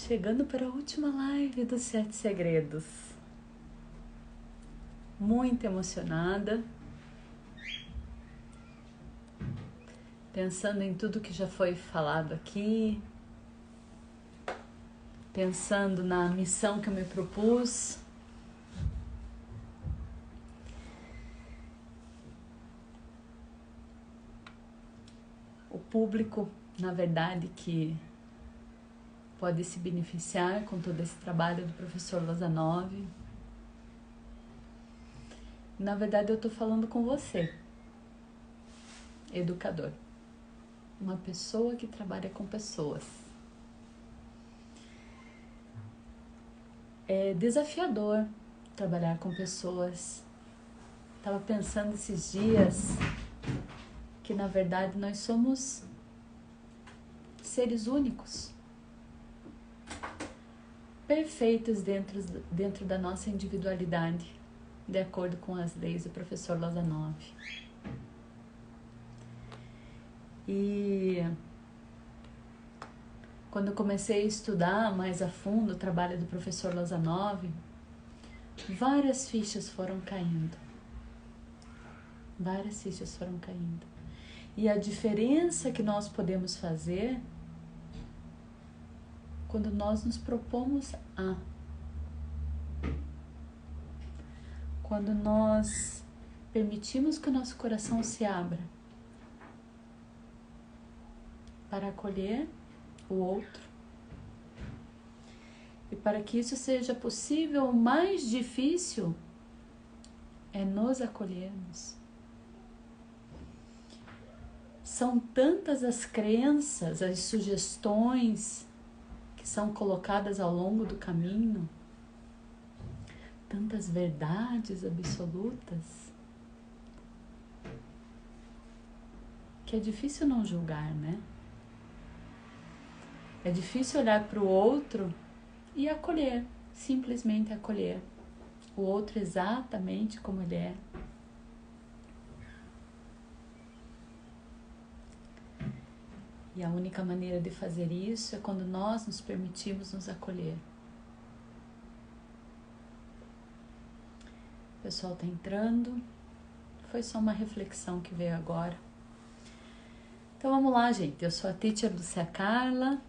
Chegando para a última live dos 7 segredos. Muito emocionada. Pensando em tudo que já foi falado aqui. Pensando na missão que eu me propus. O público, na verdade, que pode se beneficiar com todo esse trabalho do professor Lozanov. Na verdade, eu estou falando com você, educador. Uma pessoa que trabalha com pessoas. É desafiador trabalhar com pessoas. Estava pensando esses dias que, na verdade, nós somos seres únicos. Perfeitos dentro da nossa individualidade, de acordo com as leis do professor Lozanov. E quando eu comecei a estudar mais a fundo o trabalho do professor Lozanov, várias fichas foram caindo. Várias fichas foram caindo. E a diferença que nós podemos fazer quando nós nos propomos quando nós permitimos que o nosso coração se abra para acolher o outro. E para que isso seja possível, o mais difícil é nos acolhermos. São tantas as crenças, as sugestões que são colocadas ao longo do caminho, tantas verdades absolutas, que é difícil não julgar, né? É difícil olhar para o outro e acolher, simplesmente acolher o outro exatamente como ele é. E a única maneira de fazer isso é quando nós nos permitimos nos acolher. O pessoal está entrando. Foi só uma reflexão que veio agora. Então vamos lá, gente. Eu sou a teacher Lúcia Carla.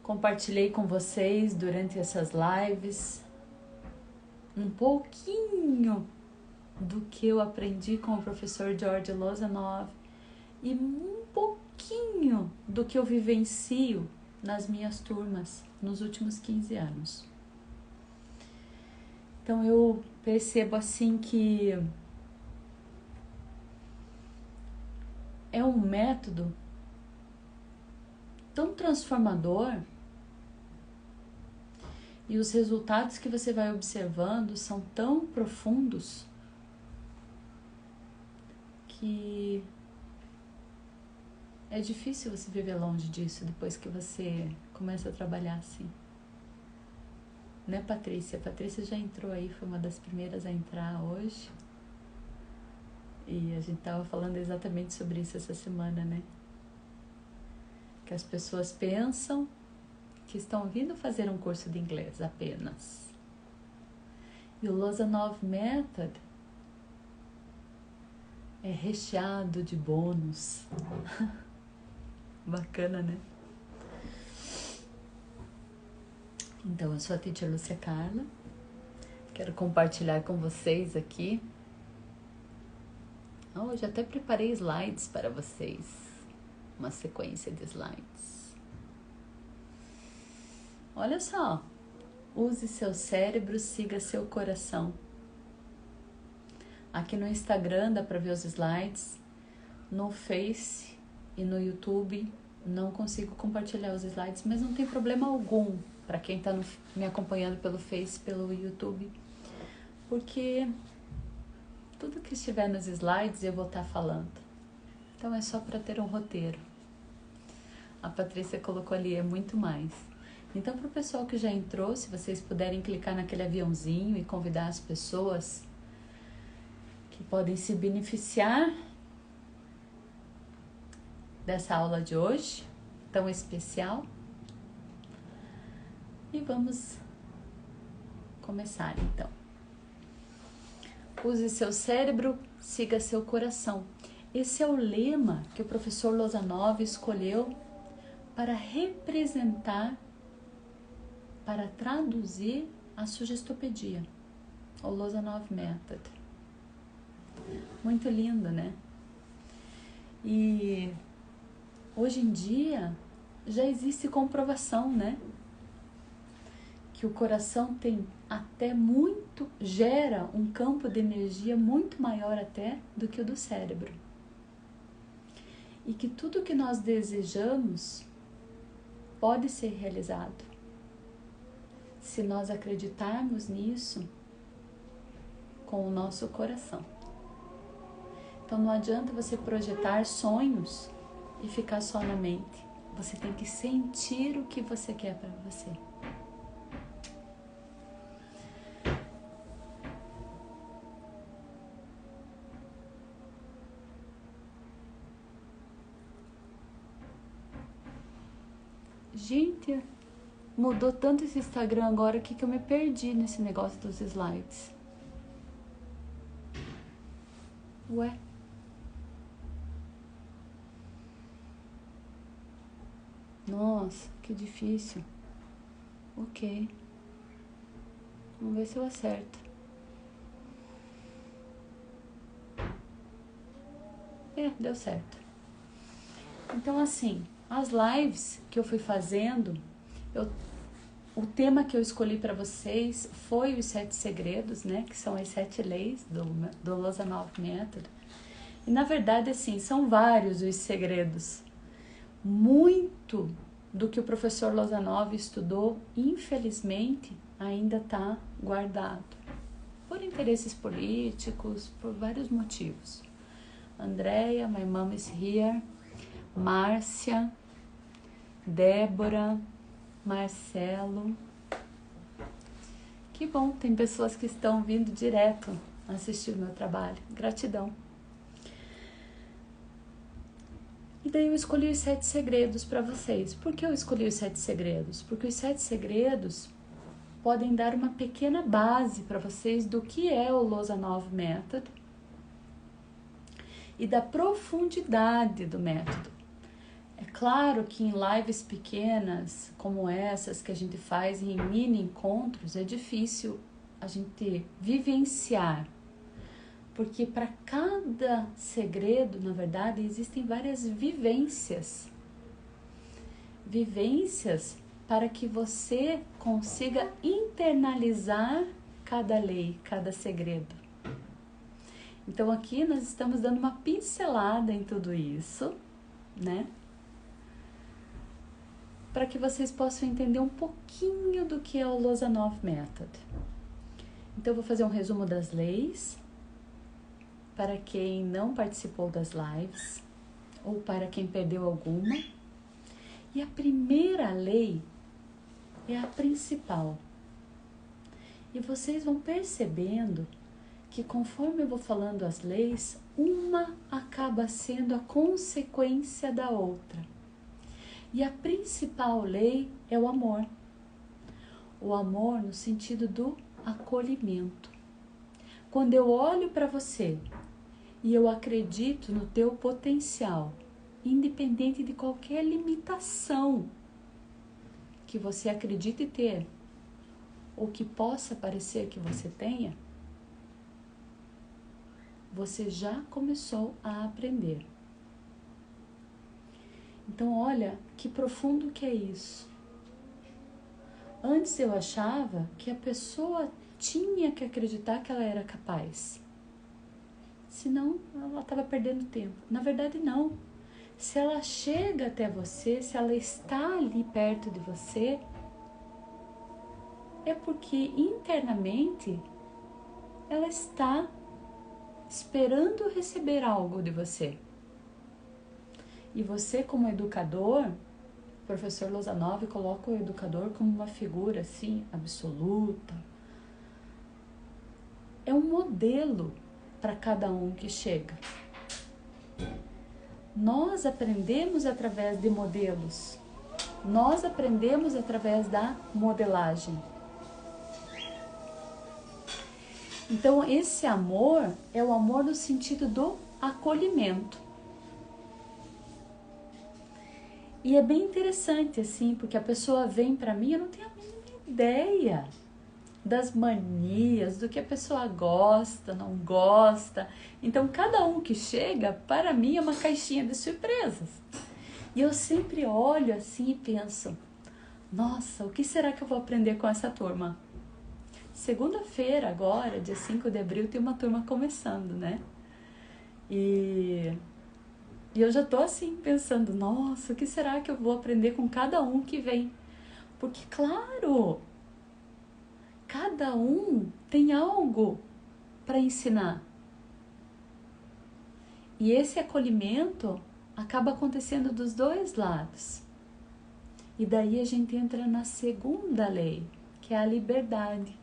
Compartilhei com vocês durante essas lives um pouquinho do que eu aprendi com o professor George Lozanov e um pouquinho do que eu vivencio nas minhas turmas nos últimos 15 anos. Então eu percebo assim que é um método tão transformador e os resultados que você vai observando são tão profundos que é difícil você viver longe disso depois que você começa a trabalhar assim. Né, Patrícia? A Patrícia já entrou aí, foi uma das primeiras a entrar hoje. E a gente tava falando exatamente sobre isso essa semana, né? Que as pessoas pensam que estão vindo fazer um curso de inglês apenas. E o Lozanov Method é recheado de bônus. Bacana, né? Então, eu sou a teacher Lúcia Carla. Quero compartilhar com vocês aqui. Hoje até preparei slides para vocês. Uma sequência de slides. Olha só. Use seu cérebro, siga seu coração. Aqui no Instagram dá para ver os slides. No Face e no YouTube não consigo compartilhar os slides, mas não tem problema algum para quem está me acompanhando pelo Face, pelo YouTube, porque tudo que estiver nos slides eu vou estar falando. Então é só para ter um roteiro. A Patrícia colocou ali, é muito mais. Então, para o pessoal que já entrou, se vocês puderem clicar naquele aviãozinho e convidar as pessoas que podem se beneficiar dessa aula de hoje, tão especial. E vamos começar então. Use seu cérebro, siga seu coração. Esse é o lema que o professor Lozanov escolheu para representar, para traduzir a sugestopedia, o Lozanov Method. Muito lindo, né? E hoje em dia já existe comprovação, né? Que o coração tem até gera um campo de energia muito maior até do que o do cérebro. E que tudo que nós desejamos pode ser realizado. Se nós acreditarmos nisso com o nosso coração. Então não adianta você projetar sonhos e ficar só na mente. Você tem que sentir o que você quer para você. Gente, mudou tanto esse Instagram agora que eu me perdi nesse negócio dos slides. Ué? Nossa, que difícil. Ok. Vamos ver se eu acerto. Deu certo. Então, assim, as lives que eu fui fazendo, o tema que eu escolhi para vocês foi os 7 segredos, né? Que são as 7 leis do Lozanov Method. E, na verdade, assim, são vários os segredos. Muito do que o professor Lozanov estudou, infelizmente, ainda está guardado. Por interesses políticos, por vários motivos. Andrea, my mom is here. Márcia, Débora, Marcelo. Que bom, tem pessoas que estão vindo direto assistir o meu trabalho. Gratidão. E daí eu escolhi os 7 segredos para vocês. Por que eu escolhi os 7 segredos? Porque os 7 segredos podem dar uma pequena base para vocês do que é o Lozanov Method e da profundidade do método. É claro que em lives pequenas, como essas que a gente faz em mini encontros, é difícil a gente vivenciar. Porque para cada segredo, na verdade, existem várias vivências. Vivências para que você consiga internalizar cada lei, cada segredo. Então aqui nós estamos dando uma pincelada em tudo isso, né? Para que vocês possam entender um pouquinho do que é o Lozanov Method. Então, eu vou fazer um resumo das leis, para quem não participou das lives, ou para quem perdeu alguma. E a primeira lei é a principal. E vocês vão percebendo que conforme eu vou falando as leis, uma acaba sendo a consequência da outra. E a principal lei é o amor. O amor no sentido do acolhimento. Quando eu olho para você e eu acredito no teu potencial, independente de qualquer limitação que você acredite ter, ou que possa parecer que você tenha, você já começou a aprender. Então, olha que profundo que é isso. Antes eu achava que a pessoa tinha que acreditar que ela era capaz. Senão, ela estava perdendo tempo. Na verdade, não. Se ela chega até você, se ela está ali perto de você, é porque internamente ela está esperando receber algo de você. E você, como educador, o professor Lozanov coloca o educador como uma figura assim, absoluta. É um modelo para cada um que chega. Nós aprendemos através de modelos. Nós aprendemos através da modelagem. Então, esse amor é o amor no sentido do acolhimento. E é bem interessante, assim, porque a pessoa vem para mim, eu não tenho a mínima ideia das manias, do que a pessoa gosta, não gosta. Então, cada um que chega, para mim, é uma caixinha de surpresas. E eu sempre olho assim e penso, nossa, o que será que eu vou aprender com essa turma? Segunda-feira agora, dia 5 de abril, tem uma turma começando, né? E eu já tô assim pensando, nossa, o que será que eu vou aprender com cada um que vem? Porque, claro, cada um tem algo para ensinar. E esse acolhimento acaba acontecendo dos dois lados. E daí a gente entra na segunda lei, que é a liberdade.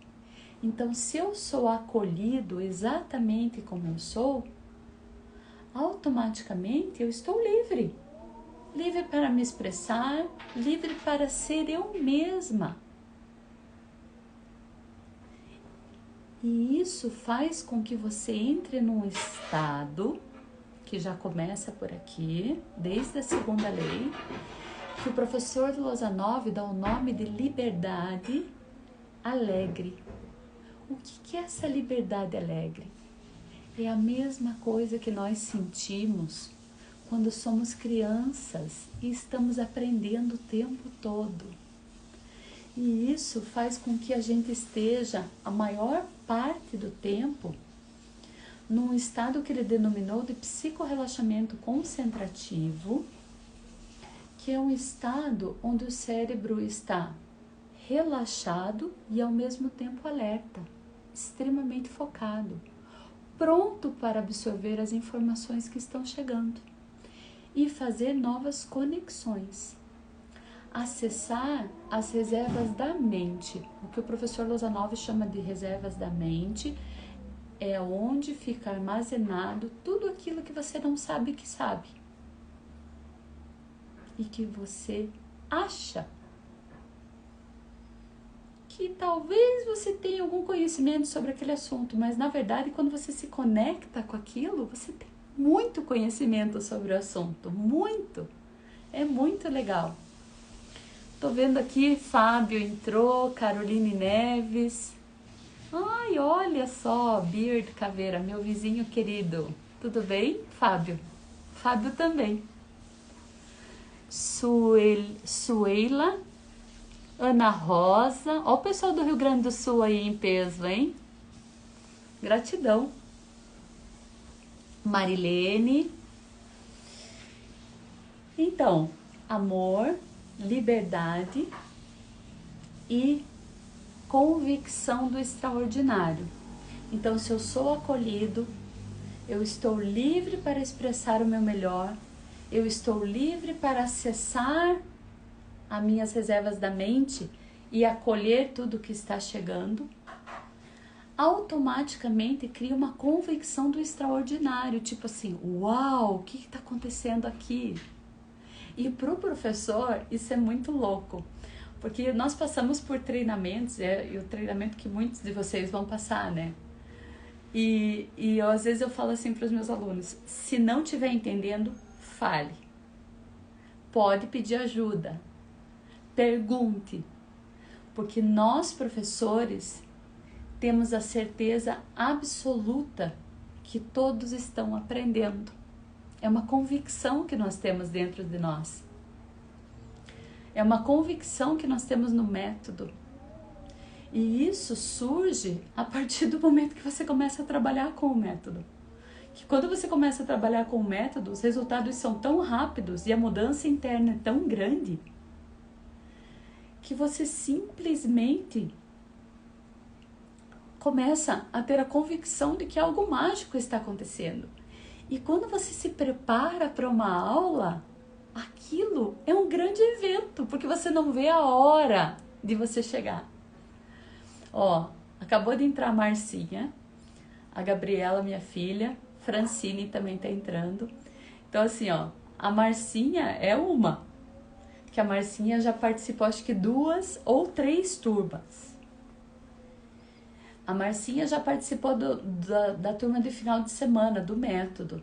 Então, se eu sou acolhido exatamente como eu sou, automaticamente eu estou livre. Livre para me expressar, livre para ser eu mesma. E isso faz com que você entre num estado, que já começa por aqui, desde a segunda lei, que o professor Lozanov dá o nome de liberdade alegre. O que é essa liberdade alegre? É a mesma coisa que nós sentimos quando somos crianças e estamos aprendendo o tempo todo. E isso faz com que a gente esteja a maior parte do tempo num estado que ele denominou de psicorrelaxamento concentrativo, que é um estado onde o cérebro está relaxado e ao mesmo tempo alerta, extremamente focado, pronto para absorver as informações que estão chegando e fazer novas conexões, acessar as reservas da mente. O que o professor Lozanov chama de reservas da mente é onde fica armazenado tudo aquilo que você não sabe que sabe e que você acha que talvez você tenha algum conhecimento sobre aquele assunto, mas na verdade quando você se conecta com aquilo, você tem muito conhecimento sobre o assunto, muito, é muito legal. Tô vendo aqui, Fábio entrou, Caroline Neves, ai, olha só, Beard Caveira, meu vizinho querido, tudo bem, Fábio? Fábio também. Suela, Ana Rosa, ó o pessoal do Rio Grande do Sul aí em peso, hein? Gratidão. Marilene. Então, amor, liberdade e convicção do extraordinário. Então, se eu sou acolhido, eu estou livre para expressar o meu melhor, eu estou livre para acessar as minhas reservas da mente e acolher tudo que está chegando, automaticamente cria uma convicção do extraordinário, tipo assim, uau, o que está acontecendo aqui? E para o professor isso é muito louco, porque nós passamos por treinamentos, e o treinamento que muitos de vocês vão passar, né? E às vezes eu falo assim para os meus alunos, se não estiver entendendo, fale. Pode pedir ajuda. Pergunte, porque nós, professores, temos a certeza absoluta que todos estão aprendendo. É uma convicção que nós temos dentro de nós. É uma convicção que nós temos no método. E isso surge a partir do momento que você começa a trabalhar com o método. Que quando você começa a trabalhar com o método, os resultados são tão rápidos e a mudança interna é tão grande que você simplesmente começa a ter a convicção de que algo mágico está acontecendo. E quando você se prepara para uma aula, aquilo é um grande evento, porque você não vê a hora de você chegar. Ó, acabou de entrar a Marcinha, a Gabriela, minha filha, Francine também está entrando. Então assim, ó, A Marcinha é uma, que a Marcinha já participou acho que 2 ou 3 turmas. A Marcinha já participou da turma de final de semana, do método.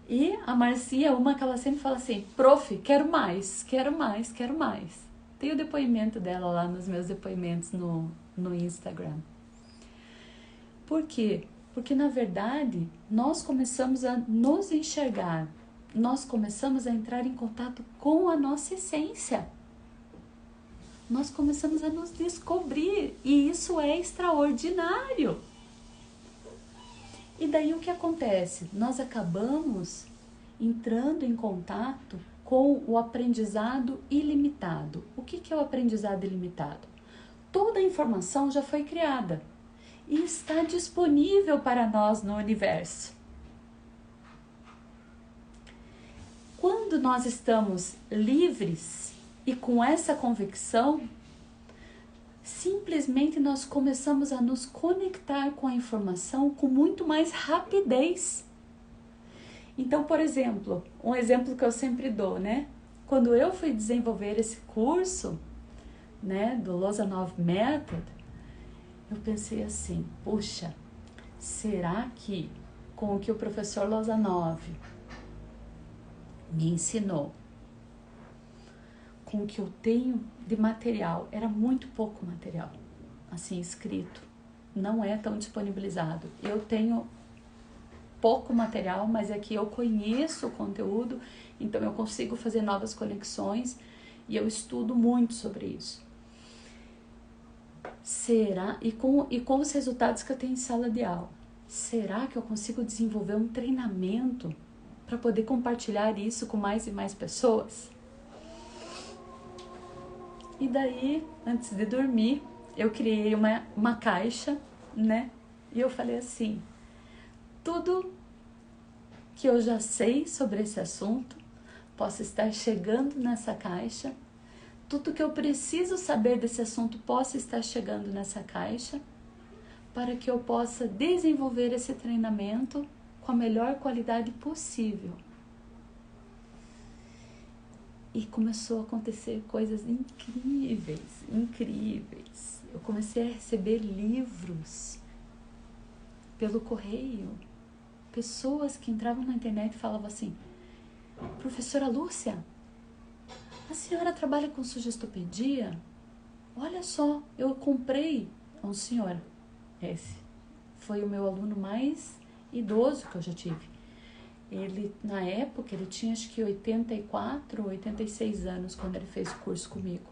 E a Marcinha é uma que ela sempre fala assim, prof, quero mais, quero mais, quero mais. Tem o depoimento dela lá nos meus depoimentos no Instagram. Por quê? Porque, na verdade, nós começamos a nos enxergar, nós começamos a entrar em contato com a nossa essência. Nós começamos a nos descobrir e isso é extraordinário. E daí o que acontece? Nós acabamos entrando em contato com o aprendizado ilimitado. O que é o aprendizado ilimitado? Toda a informação já foi criada e está disponível para nós no universo. Quando nós estamos livres e com essa convicção, simplesmente nós começamos a nos conectar com a informação com muito mais rapidez. Então, por exemplo, um exemplo que eu sempre dou, né? Quando eu fui desenvolver esse curso, né, do Lozanov Method, eu pensei assim, puxa, será que com o que o professor Lozanov me ensinou, com o que eu tenho de material, era muito pouco material, assim, escrito, não é tão disponibilizado. Eu tenho pouco material, mas é que eu conheço o conteúdo, então eu consigo fazer novas conexões e eu estudo muito sobre isso. Será? E com os resultados que eu tenho em sala de aula, será que eu consigo desenvolver um treinamento para poder compartilhar isso com mais e mais pessoas? E daí, antes de dormir, eu criei uma caixa, né? E eu falei assim, tudo que eu já sei sobre esse assunto possa estar chegando nessa caixa. Tudo que eu preciso saber desse assunto possa estar chegando nessa caixa para que eu possa desenvolver esse treinamento com a melhor qualidade possível. E começou a acontecer coisas incríveis, incríveis. Eu comecei a receber livros pelo correio. Pessoas que entravam na internet e falavam assim, professora Lúcia, a senhora trabalha com sugestopedia? Olha só, eu comprei. Um senhor, esse foi o meu aluno mais idoso que eu já tive. Ele, na época, ele tinha acho que 84, 86 anos quando ele fez o curso comigo.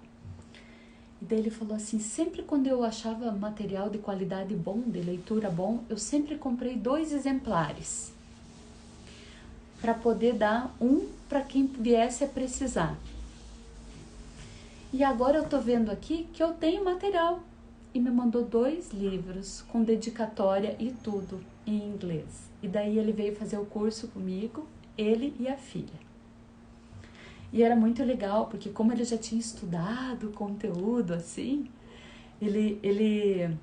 E daí ele falou assim, sempre quando eu achava material de qualidade bom, de leitura bom, eu sempre comprei 2 exemplares para poder dar um para quem viesse a precisar. E agora eu tô vendo aqui que eu tenho material. E me mandou 2 livros com dedicatória e tudo em inglês. E daí ele veio fazer o curso comigo, ele e a filha. E era muito legal, porque como ele já tinha estudado o conteúdo, assim, ele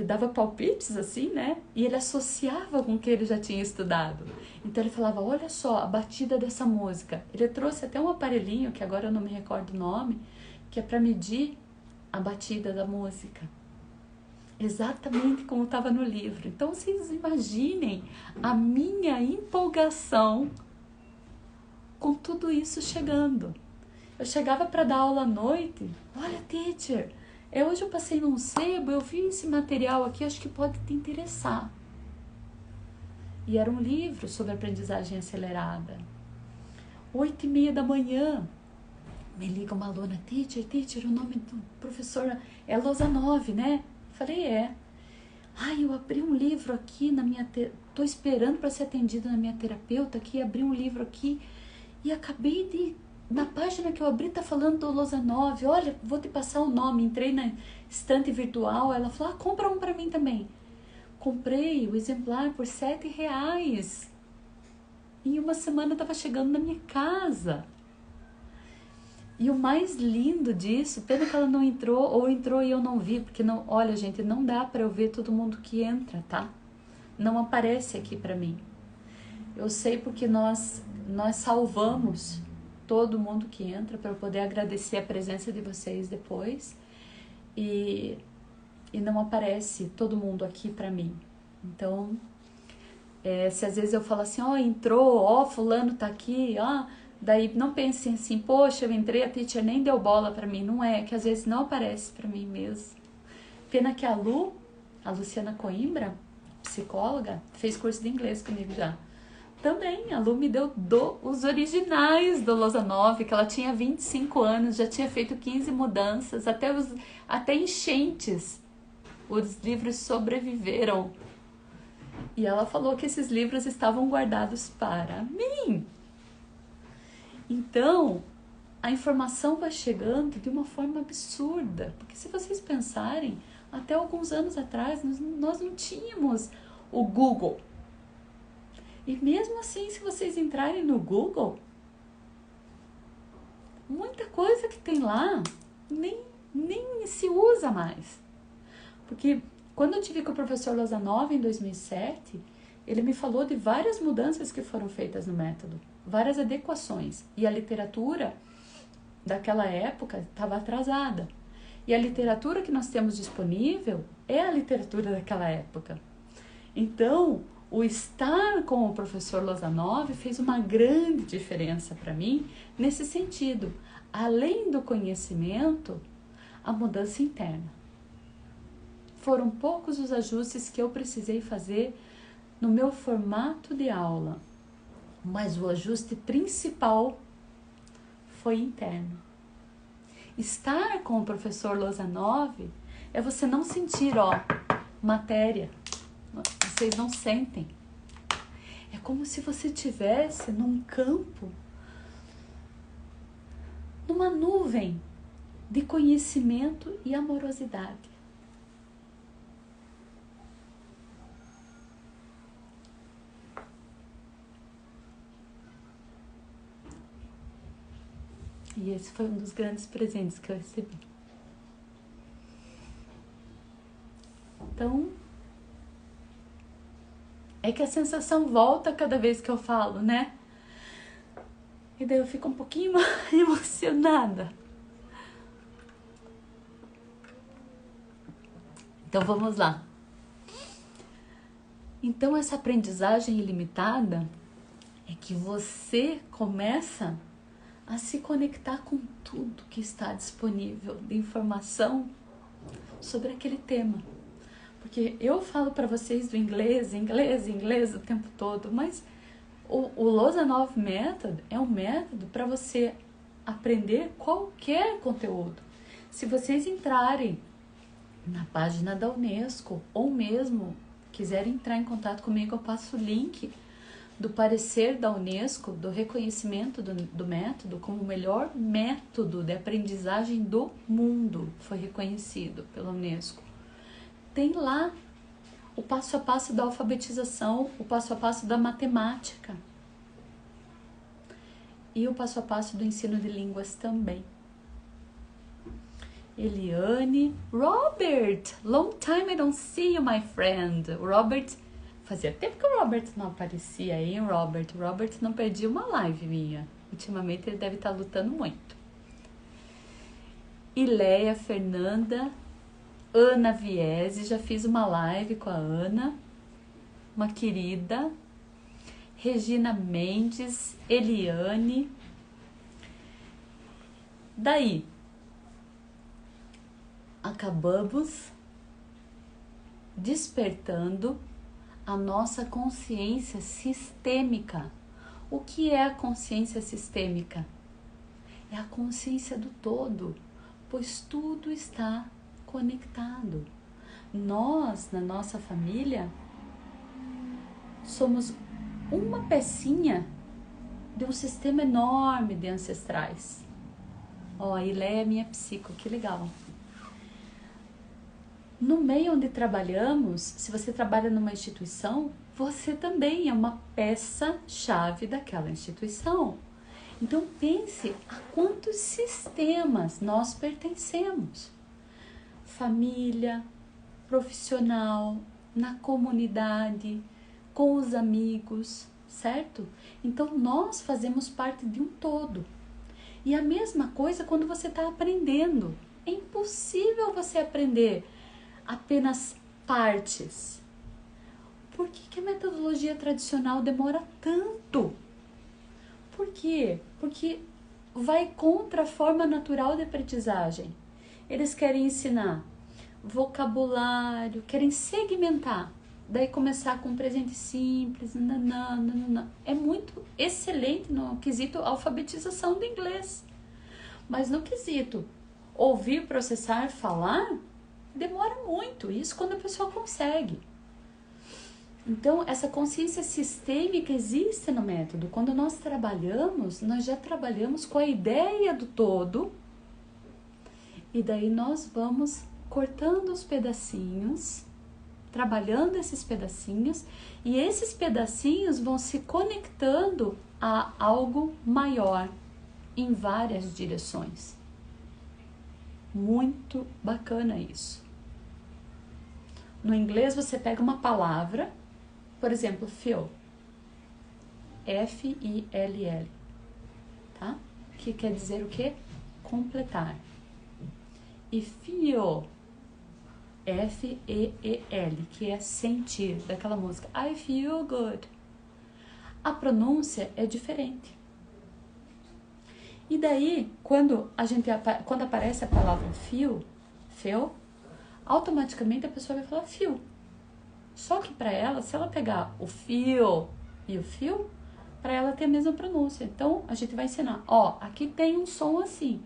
dava palpites, assim, né? E ele associava com o que ele já tinha estudado. Então ele falava, olha só, a batida dessa música. Ele trouxe até um aparelhinho, que agora eu não me recordo o nome, que é para medir a batida da música. Exatamente como estava no livro. Então vocês imaginem a minha empolgação com tudo isso chegando. Eu chegava para dar aula à noite, olha teacher, hoje eu passei num sebo, eu vi esse material aqui, acho que pode te interessar. E era um livro sobre aprendizagem acelerada. 8h30 da manhã, me liga uma aluna, teacher, o nome do professor é Lozanov, né? Falei, é. Ai, eu abri um livro aqui na minha... Tô esperando para ser atendida na minha terapeuta aqui, abri um livro aqui e acabei de... Na página que eu abri tá falando do Lozanov, olha, vou te passar o nome. Entrei na estante virtual, ela falou, compra um para mim também. Comprei o exemplar por R$7. Em uma semana tava chegando na minha casa. E o mais lindo disso, pena que ela não entrou, ou entrou e eu não vi, porque não, olha gente, não dá para eu ver todo mundo que entra, tá? Não aparece aqui para mim. Eu sei porque nós salvamos todo mundo que entra para poder agradecer a presença de vocês depois. E não aparece todo mundo aqui para mim. Então, se às vezes eu falo assim, entrou, fulano tá aqui, daí não pensem assim, poxa, eu entrei, a teacher nem deu bola para mim. Não é, que às vezes não aparece para mim mesmo. Pena que a Luciana Coimbra, psicóloga, fez curso de inglês comigo já. Também, a Lu me deu os originais do Lousa 9, que ela tinha 25 anos, já tinha feito 15 mudanças, até enchentes. Os livros sobreviveram. E ela falou que esses livros estavam guardados para mim. Então, a informação vai chegando de uma forma absurda. Porque se vocês pensarem, até alguns anos atrás, nós não tínhamos o Google. E mesmo assim, se vocês entrarem no Google, muita coisa que tem lá nem se usa mais. Porque quando eu tive com o professor Lozanov em 2007, ele me falou de várias mudanças que foram feitas no método, várias adequações. E a literatura daquela época estava atrasada. E a literatura que nós temos disponível é a literatura daquela época. Então, o estar com o professor Lozanov fez uma grande diferença para mim nesse sentido. Além do conhecimento, a mudança interna. Foram poucos os ajustes que eu precisei fazer no meu formato de aula, mas o ajuste principal foi interno. Estar com o professor Lozanov é você não sentir, matéria. Vocês não sentem. É como se você estivesse num campo, numa nuvem de conhecimento e amorosidade. E esse foi um dos grandes presentes que eu recebi. Então, é que a sensação volta cada vez que eu falo, né? E daí eu fico um pouquinho emocionada. Então vamos lá. Então essa aprendizagem ilimitada é que você começa a se conectar com tudo que está disponível de informação sobre aquele tema. Porque eu falo para vocês do inglês o tempo todo, mas o Lozanov Method é um método para você aprender qualquer conteúdo. Se vocês entrarem na página da Unesco ou mesmo quiserem entrar em contato comigo, eu passo o link do parecer da Unesco, do reconhecimento do método como o melhor método de aprendizagem do mundo, foi reconhecido pela Unesco. Tem lá o passo a passo da alfabetização, o passo a passo da matemática e o passo a passo do ensino de línguas também. Eliane, Robert, long time I don't see you, my friend. Robert, fazia tempo que o Robert não aparecia, hein, Robert? Robert não perdia uma live minha. Ultimamente ele deve estar lutando muito. Ileia, Fernanda, Ana Viese, já fiz uma live com a Ana, uma querida. Regina Mendes, Eliane. Daí, acabamos despertando a nossa consciência sistêmica. O que é a consciência sistêmica? É a consciência do todo, pois tudo está conectado. Nós, na nossa família, somos uma pecinha de um sistema enorme de ancestrais. A Ileia é minha psico, que legal. No meio onde trabalhamos, se você trabalha numa instituição, você também é uma peça-chave daquela instituição. Então pense a quantos sistemas nós pertencemos. Família, profissional, na comunidade, com os amigos, certo? Então nós fazemos parte de um todo. E a mesma coisa quando você está aprendendo. É impossível você aprender apenas partes. Por que a metodologia tradicional demora tanto? Por quê? Porque vai contra a forma natural de aprendizagem. Eles querem ensinar vocabulário, querem segmentar. Daí começar com um presente simples. Nananana. É muito excelente no quesito alfabetização do inglês. Mas no quesito ouvir, processar, falar, demora muito. Isso quando a pessoa consegue. Então, essa consciência sistêmica existe no método. Quando nós trabalhamos, nós já trabalhamos com a ideia do todo. E daí nós vamos cortando os pedacinhos, trabalhando esses pedacinhos. E esses pedacinhos vão se conectando a algo maior em várias direções. Muito bacana isso. No inglês você pega uma palavra, por exemplo, fill, F-I-L-L, tá? Que quer dizer o quê? Completar. E feel, F-E-E-L, que é sentir, daquela música I feel good. A pronúncia é diferente. E daí, quando aparece a palavra feel, automaticamente a pessoa vai falar feel. Só que para ela, se ela pegar o feel e o feel, para ela tem a mesma pronúncia. Então, a gente vai ensinar, aqui tem um som assim.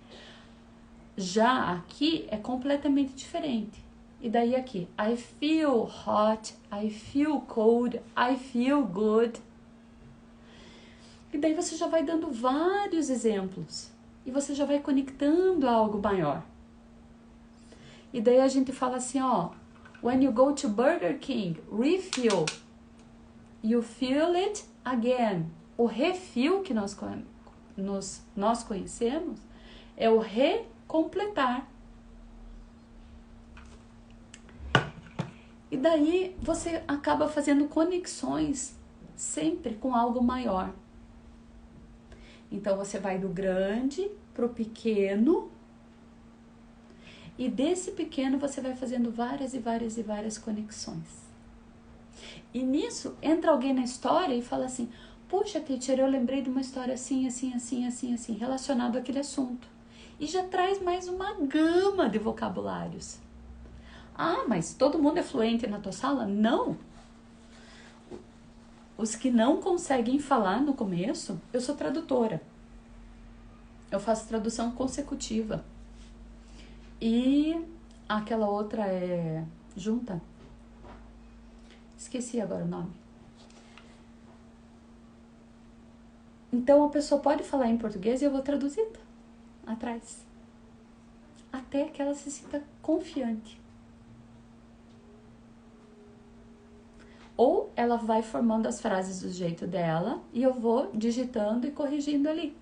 Já aqui é completamente diferente. E daí aqui, I feel hot, I feel cold, I feel good. E daí você já vai dando vários exemplos. E você já vai conectando a algo maior. E daí a gente fala assim, when you go to Burger King, refill. You fill it again. O refill que nós conhecemos é o recompletar. E daí você acaba fazendo conexões sempre com algo maior. Então você vai do grande para o pequeno. E desse pequeno você vai fazendo várias e várias e várias conexões. E nisso entra alguém na história e fala assim, puxa, teacher, eu lembrei de uma história assim, assim, assim, assim, assim, relacionado àquele assunto. E já traz mais uma gama de vocabulários. Ah, mas todo mundo é fluente na tua sala? Não. Os que não conseguem falar no começo, eu sou tradutora. Eu faço tradução consecutiva. E aquela outra é junta. Esqueci agora o nome. Então a pessoa pode falar em português e eu vou traduzindo atrás. Até que ela se sinta confiante. Ou ela vai formando as frases do jeito dela e eu vou digitando e corrigindo ali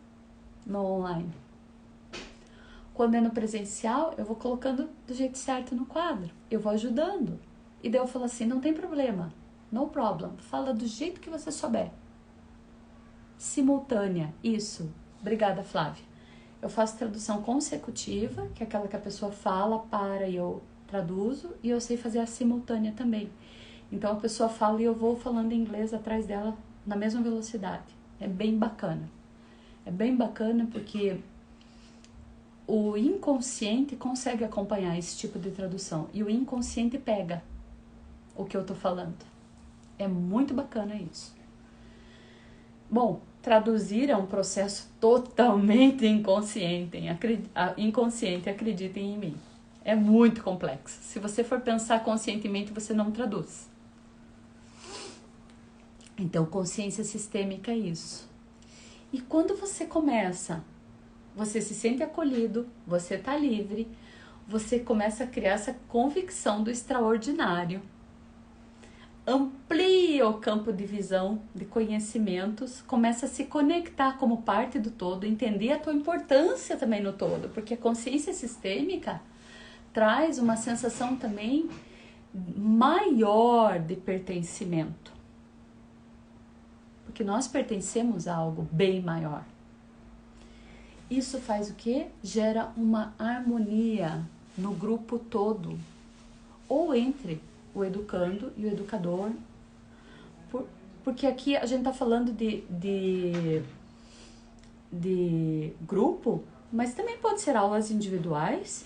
no online. Quando é no presencial, eu vou colocando do jeito certo no quadro. Eu vou ajudando. E daí eu falo assim, não tem problema. No problem. Fala do jeito que você souber. Simultânea. Isso. Obrigada, Flávia. Eu faço tradução consecutiva, que é aquela que a pessoa fala, para e eu traduzo. E eu sei fazer a simultânea também. Então a pessoa fala e eu vou falando em inglês atrás dela na mesma velocidade. É bem bacana. É bem bacana porque o inconsciente consegue acompanhar esse tipo de tradução. E o inconsciente pega o que eu tô falando. É muito bacana isso. Bom, traduzir é um processo totalmente inconsciente. Inconsciente, acreditem em mim. É muito complexo. Se você for pensar conscientemente, você não traduz. Então, consciência sistêmica é isso. E quando você começa, você se sente acolhido, você está livre, você começa a criar essa convicção do extraordinário. Amplia o campo de visão, de conhecimentos, começa a se conectar como parte do todo, entender a tua importância também no todo, porque a consciência sistêmica traz uma sensação também maior de pertencimento. porque nós pertencemos a algo bem maior. Isso faz o quê? Gera uma harmonia no grupo todo, ou entre o educando e o educador, porque aqui a gente está falando de grupo, mas também pode ser aulas individuais,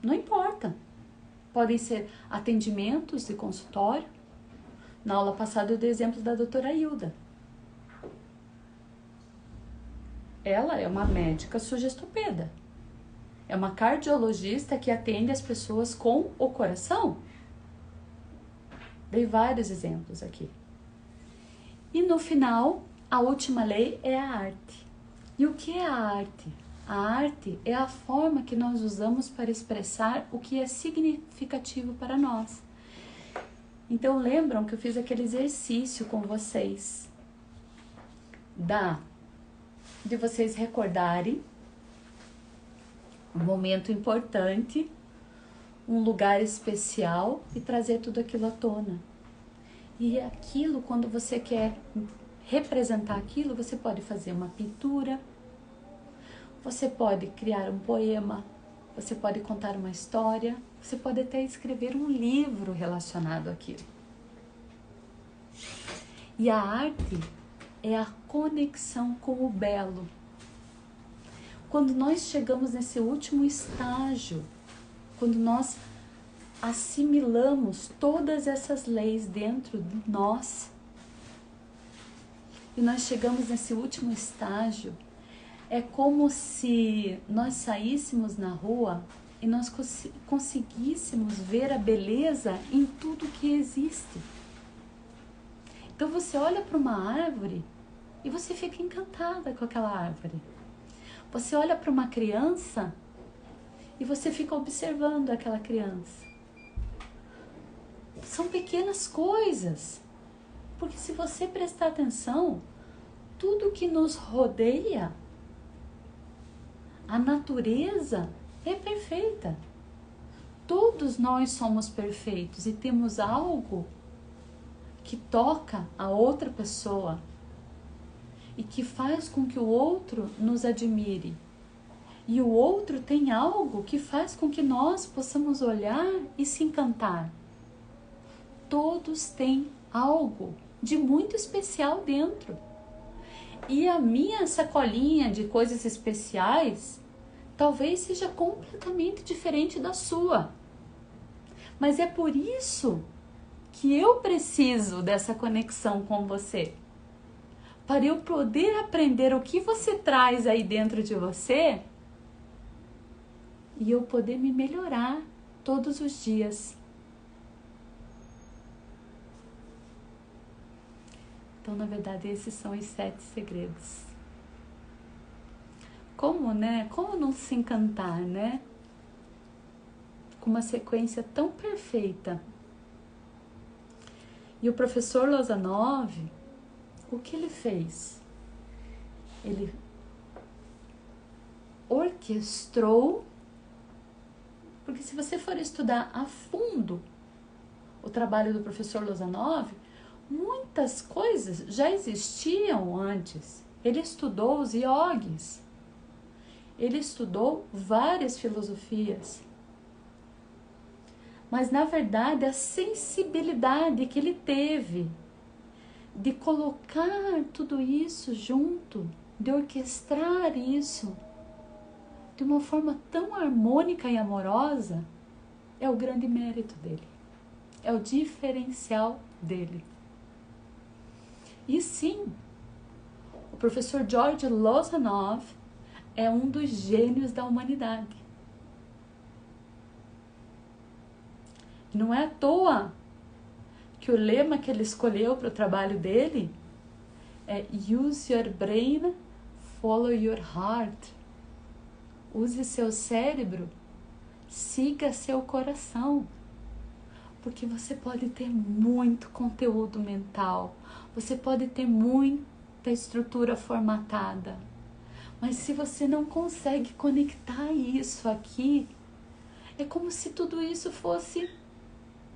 não importa. Podem ser atendimentos de consultório. Na aula passada eu dei exemplo da doutora Hilda. Ela é uma médica sugestopeda. É uma cardiologista que atende as pessoas com o coração. Dei vários exemplos aqui. E no final, a última lei é a arte. E o que é a arte? A arte é a forma que nós usamos para expressar o que é significativo para nós. Então lembram que eu fiz aquele exercício com vocês de vocês recordarem um momento importante, um lugar especial e trazer tudo aquilo à tona. E aquilo, quando você quer representar aquilo, você pode fazer uma pintura, você pode criar um poema, você pode contar uma história, você pode até escrever um livro relacionado àquilo. E a arte é a conexão com o belo. Quando nós chegamos nesse último estágio, quando nós assimilamos todas essas leis dentro de nós, e nós chegamos nesse último estágio, é como se nós saíssemos na rua e nós conseguíssemos ver a beleza em tudo que existe. Então você olha para uma árvore e você fica encantada com aquela árvore. Você olha para uma criança e você fica observando aquela criança. São pequenas coisas, porque se você prestar atenção, tudo que nos rodeia, a natureza é perfeita. Todos nós somos perfeitos e temos algo que toca a outra pessoa e que faz com que o outro nos admire. E o outro tem algo que faz com que nós possamos olhar e se encantar. Todos têm algo de muito especial dentro. E a minha sacolinha de coisas especiais talvez seja completamente diferente da sua. Mas é por isso que eu preciso dessa conexão com você. Para eu poder aprender o que você traz aí dentro de você e eu poder me melhorar todos os dias. Então, na verdade, esses são os 7 segredos. Como, né? Como não se encantar, né? Com uma sequência tão perfeita. E o professor Lozanov, o que ele fez? Ele orquestrou, porque se você for estudar a fundo o trabalho do professor Lozanov, muitas coisas já existiam antes. Ele estudou os yogis. Ele estudou várias filosofias. Mas, na verdade, a sensibilidade que ele teve de colocar tudo isso junto, de orquestrar isso de uma forma tão harmônica e amorosa, é o grande mérito dele. É o diferencial dele. E sim, o professor George Lozanov é um dos gênios da humanidade. Não é à toa que o lema que ele escolheu para o trabalho dele é Use your brain, follow your heart. Use seu cérebro, siga seu coração. Porque você pode ter muito conteúdo mental, você pode ter muita estrutura formatada, mas se você não consegue conectar isso aqui, é como se tudo isso fosse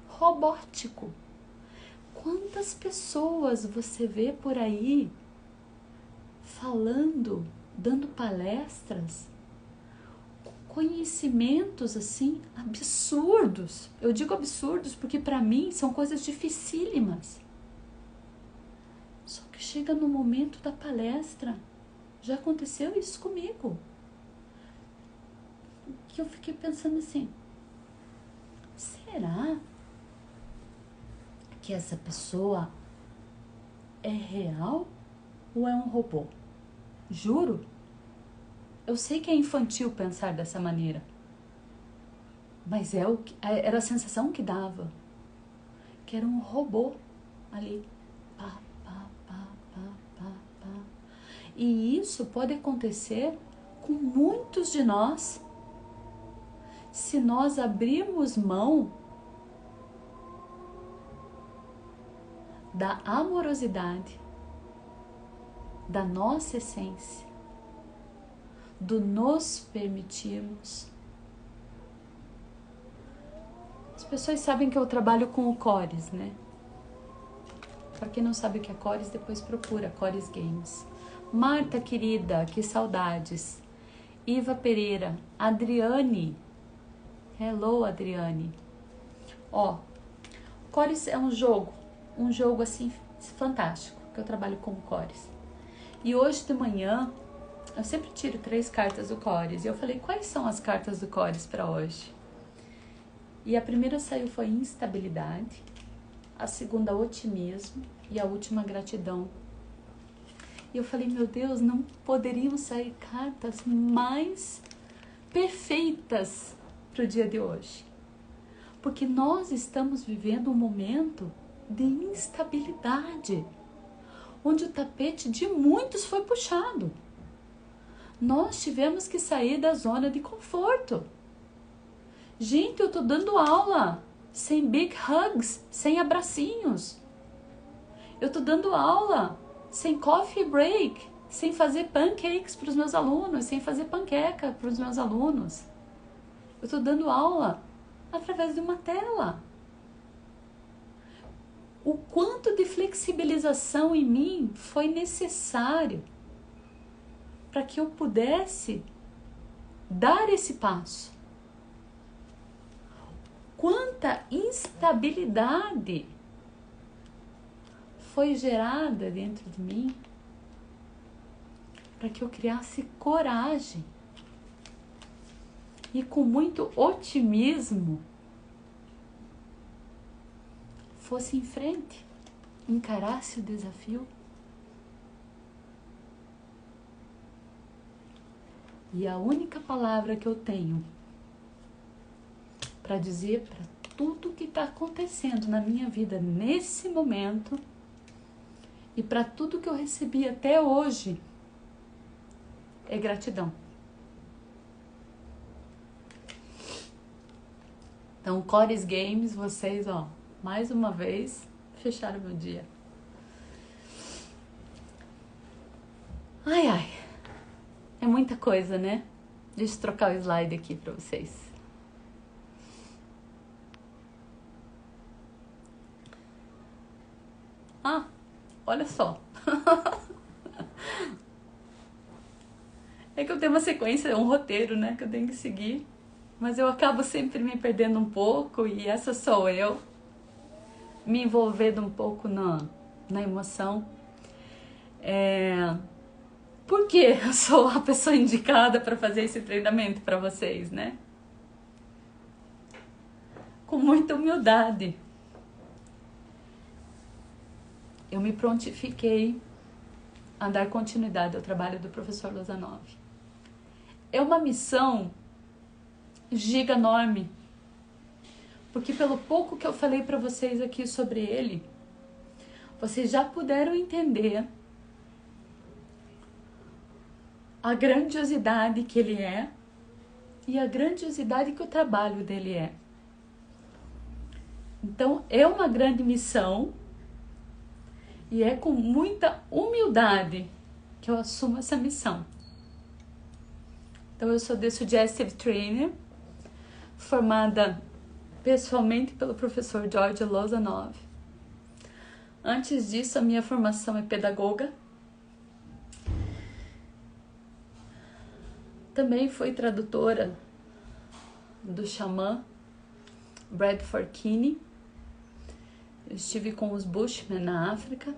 robótico. Quantas pessoas você vê por aí falando, dando palestras, conhecimentos assim absurdos. Eu digo absurdos porque para mim são coisas dificílimas. Só que chega no momento da palestra, já aconteceu isso comigo, que eu fiquei pensando assim, será que essa pessoa é real ou é um robô? Juro, eu sei que é infantil pensar dessa maneira, mas era a sensação que dava, que era um robô ali. Pá, pá, pá, pá, pá, pá. E isso pode acontecer com muitos de nós, se nós abrirmos mão da amorosidade, da nossa essência, do nos permitirmos. As pessoas sabem que eu trabalho com o Cores, né? Para quem não sabe o que é Cores, depois procura Cores Games. Marta querida, que saudades. Iva Pereira, Adriane. Hello, Adriane. Ó, Cores é um jogo assim fantástico, que eu trabalho com Cores. E hoje de manhã, eu sempre tiro 3 cartas do Cores. E eu falei, quais são as cartas do Cores para hoje? E a primeira saiu foi instabilidade, a segunda otimismo e a última gratidão. E eu falei, meu Deus, não poderiam sair cartas mais perfeitas para o dia de hoje. Porque nós estamos vivendo um momento de instabilidade, onde o tapete de muitos foi puxado. Nós tivemos que sair da zona de conforto. Gente, eu tô dando aula sem big hugs, sem abracinhos. Eu tô dando aula sem coffee break, sem fazer pancakes para os meus alunos, sem fazer panqueca para os meus alunos. Eu tô dando aula através de uma tela. O quanto de flexibilização em mim foi necessário para que eu pudesse dar esse passo. Quanta instabilidade foi gerada dentro de mim para que eu criasse coragem e com muito otimismo fosse em frente, encarasse o desafio. E a única palavra que eu tenho para dizer para tudo que está acontecendo na minha vida nesse momento e para tudo que eu recebi até hoje é gratidão. Então, Cores Games, vocês, ó, mais uma vez, fecharam meu dia. Ai, ai. É muita coisa, né? Deixa eu trocar o slide aqui para vocês. Ah, olha só. É que eu tenho uma sequência, um roteiro, né? Que eu tenho que seguir. Mas eu acabo sempre me perdendo um pouco e essa sou eu. Me envolvendo um pouco na emoção. Por que eu sou a pessoa indicada para fazer esse treinamento para vocês, né? Com muita humildade. Eu me prontifiquei a dar continuidade ao trabalho do professor Lozanov. É uma missão giga enorme, porque pelo pouco que eu falei para vocês aqui sobre ele, vocês já puderam entender a grandiosidade que ele é e a grandiosidade que o trabalho dele é. Então, é uma grande missão e é com muita humildade que eu assumo essa missão. Então, eu sou The Suggestive Trainer, formada pessoalmente pelo professor George Lozanov. Antes disso, a minha formação é pedagoga. Também fui tradutora do xamã Bradford Kinney. Eu estive com os Bushmen na África.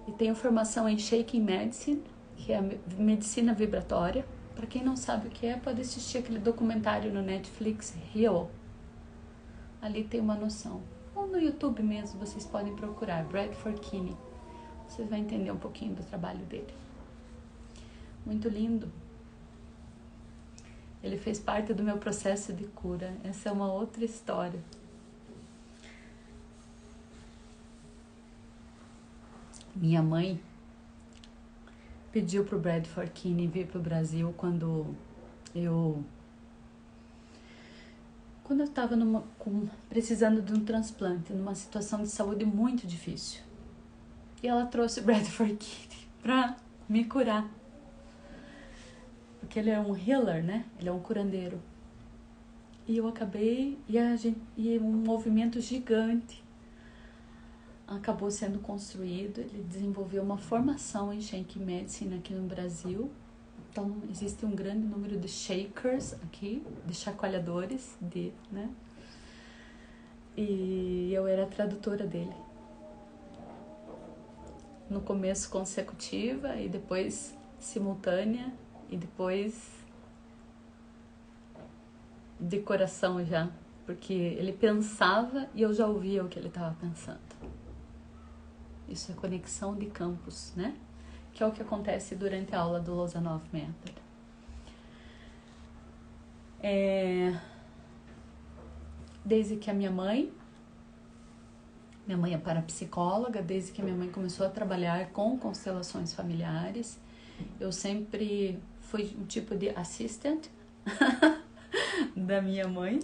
E tenho formação em Shaking Medicine, que é a medicina vibratória. Para quem não sabe o que é, pode assistir aquele documentário no Netflix, Heal. Ali tem uma noção. Ou no YouTube mesmo, vocês podem procurar Bradford Kinney. Vocês vão entender um pouquinho do trabalho dele. Muito lindo. Ele fez parte do meu processo de cura. Essa é uma outra história. Minha mãe pediu pro Bradford Kinney vir pro Brasil quando eu estava precisando de um transplante, numa situação de saúde muito difícil. E ela trouxe o Bradford Kinney para me curar. Porque ele é um healer, né? Ele é um curandeiro. E eu acabei, e um movimento gigante acabou sendo construído. Ele desenvolveu uma formação em Shaking Medicine aqui no Brasil. Então, existe um grande número de shakers aqui, de chacoalhadores, né? E eu era tradutora dele. No começo consecutiva e depois simultânea e depois de coração já, porque ele pensava e eu já ouvia o que ele estava pensando. Isso é conexão de campos, né? Que é o que acontece durante a aula do Lozanov Method. Desde que a minha mãe é parapsicóloga, desde que a minha mãe começou a trabalhar com constelações familiares, eu sempre fui um tipo de assistant da minha mãe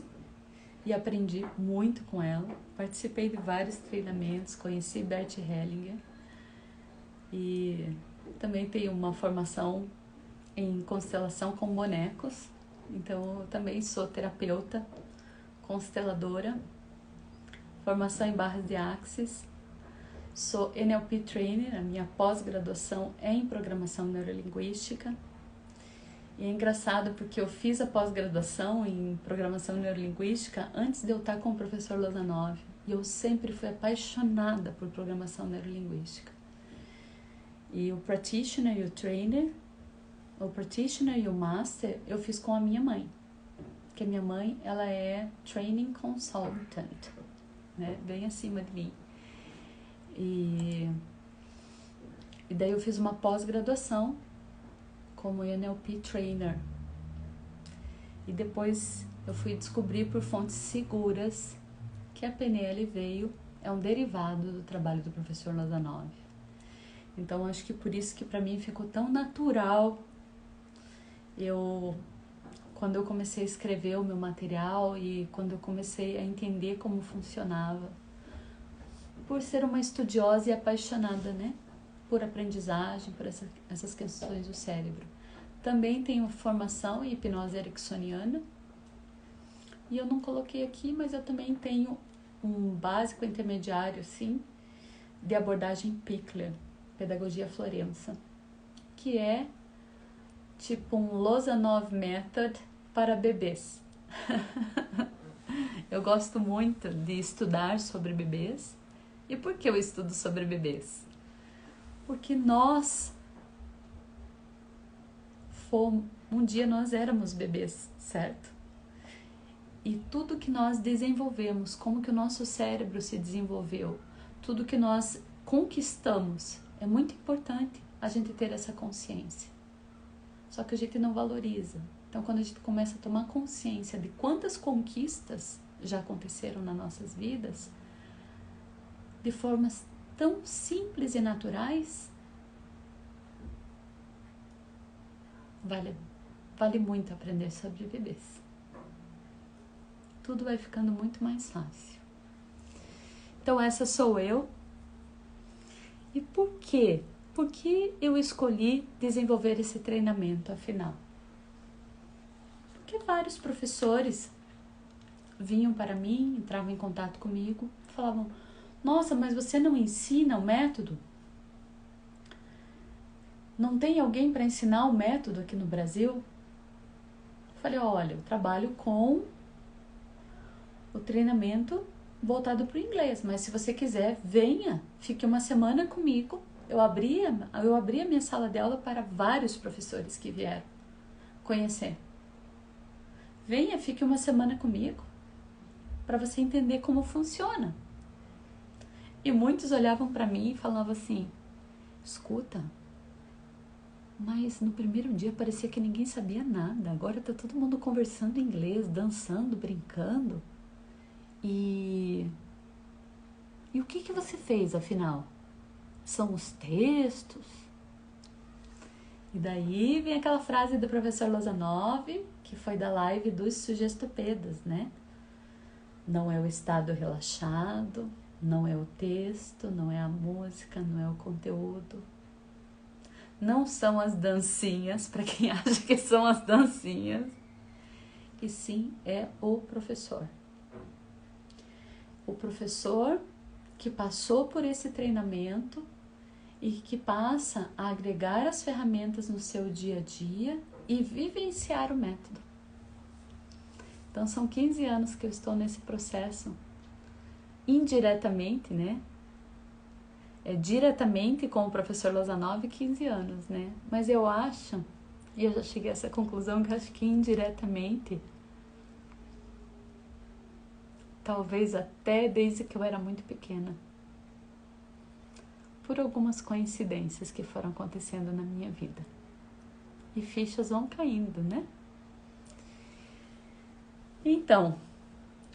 e aprendi muito com ela. Participei de vários treinamentos, conheci Bert Hellinger e também tenho uma formação em constelação com bonecos. Então, eu também sou terapeuta, consteladora, formação em barras de Axis, sou NLP Trainer, a minha pós-graduação é em programação neurolinguística. E é engraçado porque eu fiz a pós-graduação em programação neurolinguística antes de eu estar com o professor Lozanov. E eu sempre fui apaixonada por programação neurolinguística. E o Practitioner e o Trainer, o Practitioner e o Master, eu fiz com a minha mãe. Porque a minha mãe, ela é Training Consultant, né? Bem acima de mim. E daí eu fiz uma pós-graduação como NLP Trainer. E depois eu fui descobrir por fontes seguras que a PNL é um derivado do trabalho do professor Lozanov. Então acho que por isso que para mim ficou tão natural. Quando eu comecei a escrever o meu material e quando eu comecei a entender como funcionava, por ser uma estudiosa e apaixonada, né? Por aprendizagem, por essas questões do cérebro. Também tenho formação em hipnose ericksoniana. E eu não coloquei aqui, mas eu também tenho um básico intermediário, assim, de abordagem Pickler, pedagogia Florença, que é tipo um Lozanov Method para bebês. Eu gosto muito de estudar sobre bebês. E por que eu estudo sobre bebês? Porque um dia nós éramos bebês, certo? E tudo que nós desenvolvemos, como que o nosso cérebro se desenvolveu, tudo que nós conquistamos, é muito importante a gente ter essa consciência. Só que a gente não valoriza. Então, quando a gente começa a tomar consciência de quantas conquistas já aconteceram nas nossas vidas, de formas tão simples e naturais, vale muito aprender sobre bebês. Tudo vai ficando muito mais fácil. Então essa sou eu. E por quê? Por que eu escolhi desenvolver esse treinamento, afinal? Porque vários professores vinham para mim, entravam em contato comigo, falavam: nossa, mas você não ensina o método? Não tem alguém para ensinar o método aqui no Brasil? Eu falei, olha, eu trabalho com o treinamento voltado para o inglês, mas se você quiser, venha, fique uma semana comigo. Eu abri a minha sala de aula para vários professores que vieram conhecer. Venha, fique uma semana comigo, para você entender como funciona. E muitos olhavam para mim e falavam assim, escuta, mas no primeiro dia parecia que ninguém sabia nada, agora tá todo mundo conversando em inglês, dançando, brincando. E o que você fez, afinal? São os textos? E daí vem aquela frase do professor Lozanov, que foi da live dos Sugestopedas, né? Não é o estado relaxado, não é o texto, não é a música, não é o conteúdo. Não são as dancinhas, para quem acha que são as dancinhas, e sim é o professor. O professor que passou por esse treinamento e que passa a agregar as ferramentas no seu dia a dia e vivenciar o método. Então são 15 anos que eu estou nesse processo, indiretamente, né? Diretamente com o professor Lozanov, 15 anos, né? Mas eu acho, e eu já cheguei a essa conclusão, que acho que indiretamente, talvez até desde que eu era muito pequena, por algumas coincidências que foram acontecendo na minha vida. E fichas vão caindo, né? Então,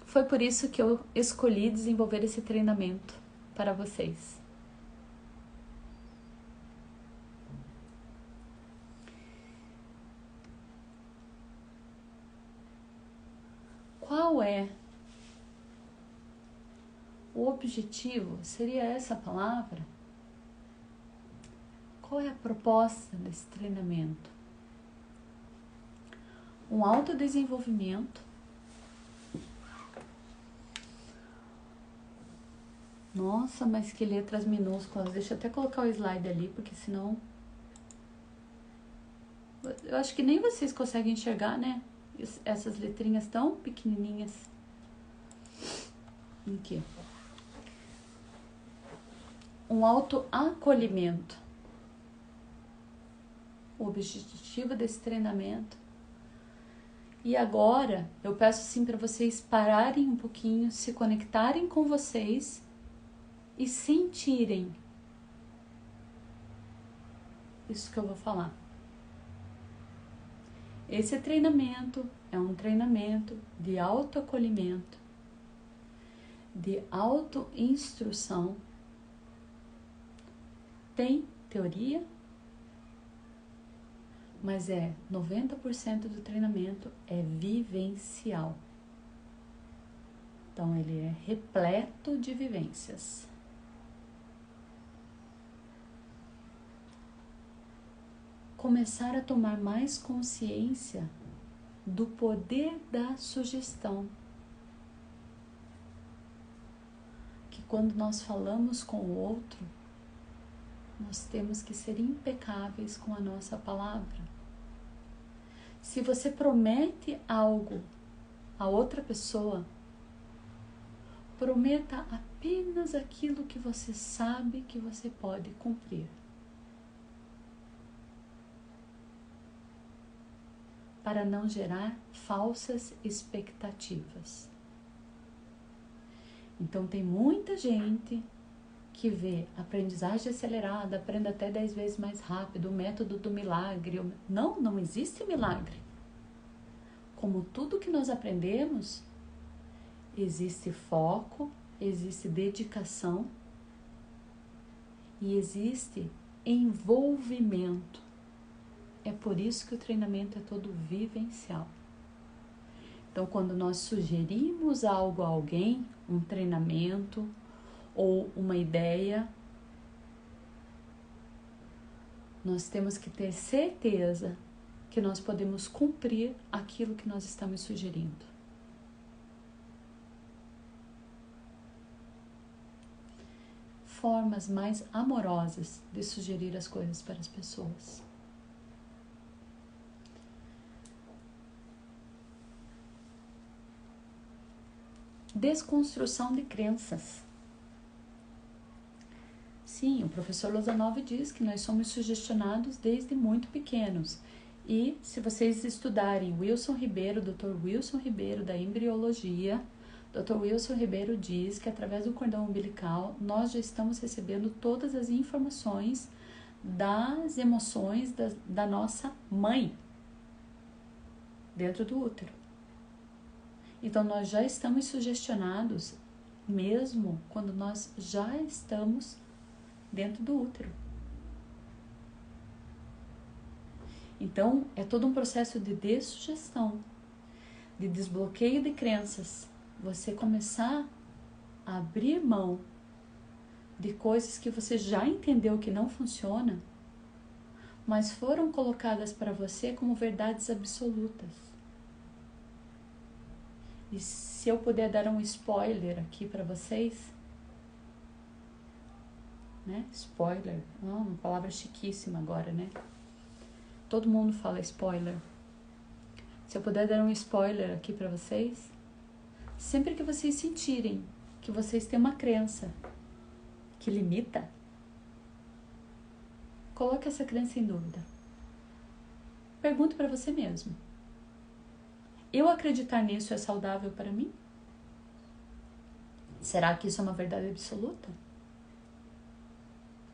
foi por isso que eu escolhi desenvolver esse treinamento para vocês. Qual é o objetivo? Seria essa a palavra? Qual é a proposta desse treinamento? Um autodesenvolvimento. Nossa, mas que letras minúsculas. Deixa eu até colocar o slide ali, porque senão... Eu acho que nem vocês conseguem enxergar, né? Essas letrinhas tão pequenininhas. Aqui. Um autoacolhimento. O objetivo desse treinamento. E agora, eu peço assim para vocês pararem um pouquinho, se conectarem com vocês e sentirem isso que eu vou falar. Esse treinamento é um treinamento de autoacolhimento, de autoinstrução. Tem teoria, mas 90% do treinamento é vivencial. Então, ele é repleto de vivências. Começar a tomar mais consciência do poder da sugestão. Que quando nós falamos com o outro, nós temos que ser impecáveis com a nossa palavra. Se você promete algo a outra pessoa, prometa apenas aquilo que você sabe que você pode cumprir. Para não gerar falsas expectativas. Então tem muita gente que vê aprendizagem acelerada, aprenda até 10 vezes mais rápido, o método do milagre. Não existe milagre. Como tudo que nós aprendemos, existe foco, existe dedicação e existe envolvimento. É por isso que o treinamento é todo vivencial. Então, quando nós sugerimos algo a alguém, um treinamento ou uma ideia, nós temos que ter certeza que nós podemos cumprir aquilo que nós estamos sugerindo. formas mais amorosas de sugerir as coisas para as pessoas. Desconstrução de crenças. Sim, o professor Lozanov diz que nós somos sugestionados desde muito pequenos. E se vocês estudarem Wilson Ribeiro, Dr. Wilson Ribeiro da embriologia, Dr. Wilson Ribeiro diz que através do cordão umbilical nós já estamos recebendo todas as informações das emoções da nossa mãe dentro do útero. Então nós já estamos sugestionados mesmo quando nós já estamos dentro do útero. Então é todo um processo de dessugestão, de desbloqueio de crenças. Você começar a abrir mão de coisas que você já entendeu que não funcionam, mas foram colocadas para você como verdades absolutas. E se eu puder dar um spoiler aqui para vocês, né? Spoiler, uma palavra chiquíssima agora, né? Todo mundo fala spoiler. Se eu puder dar um spoiler aqui para vocês, sempre que vocês sentirem que vocês têm uma crença que limita, coloque essa crença em dúvida. Pergunte para você mesmo: eu acreditar nisso é saudável para mim? Será que isso é uma verdade absoluta?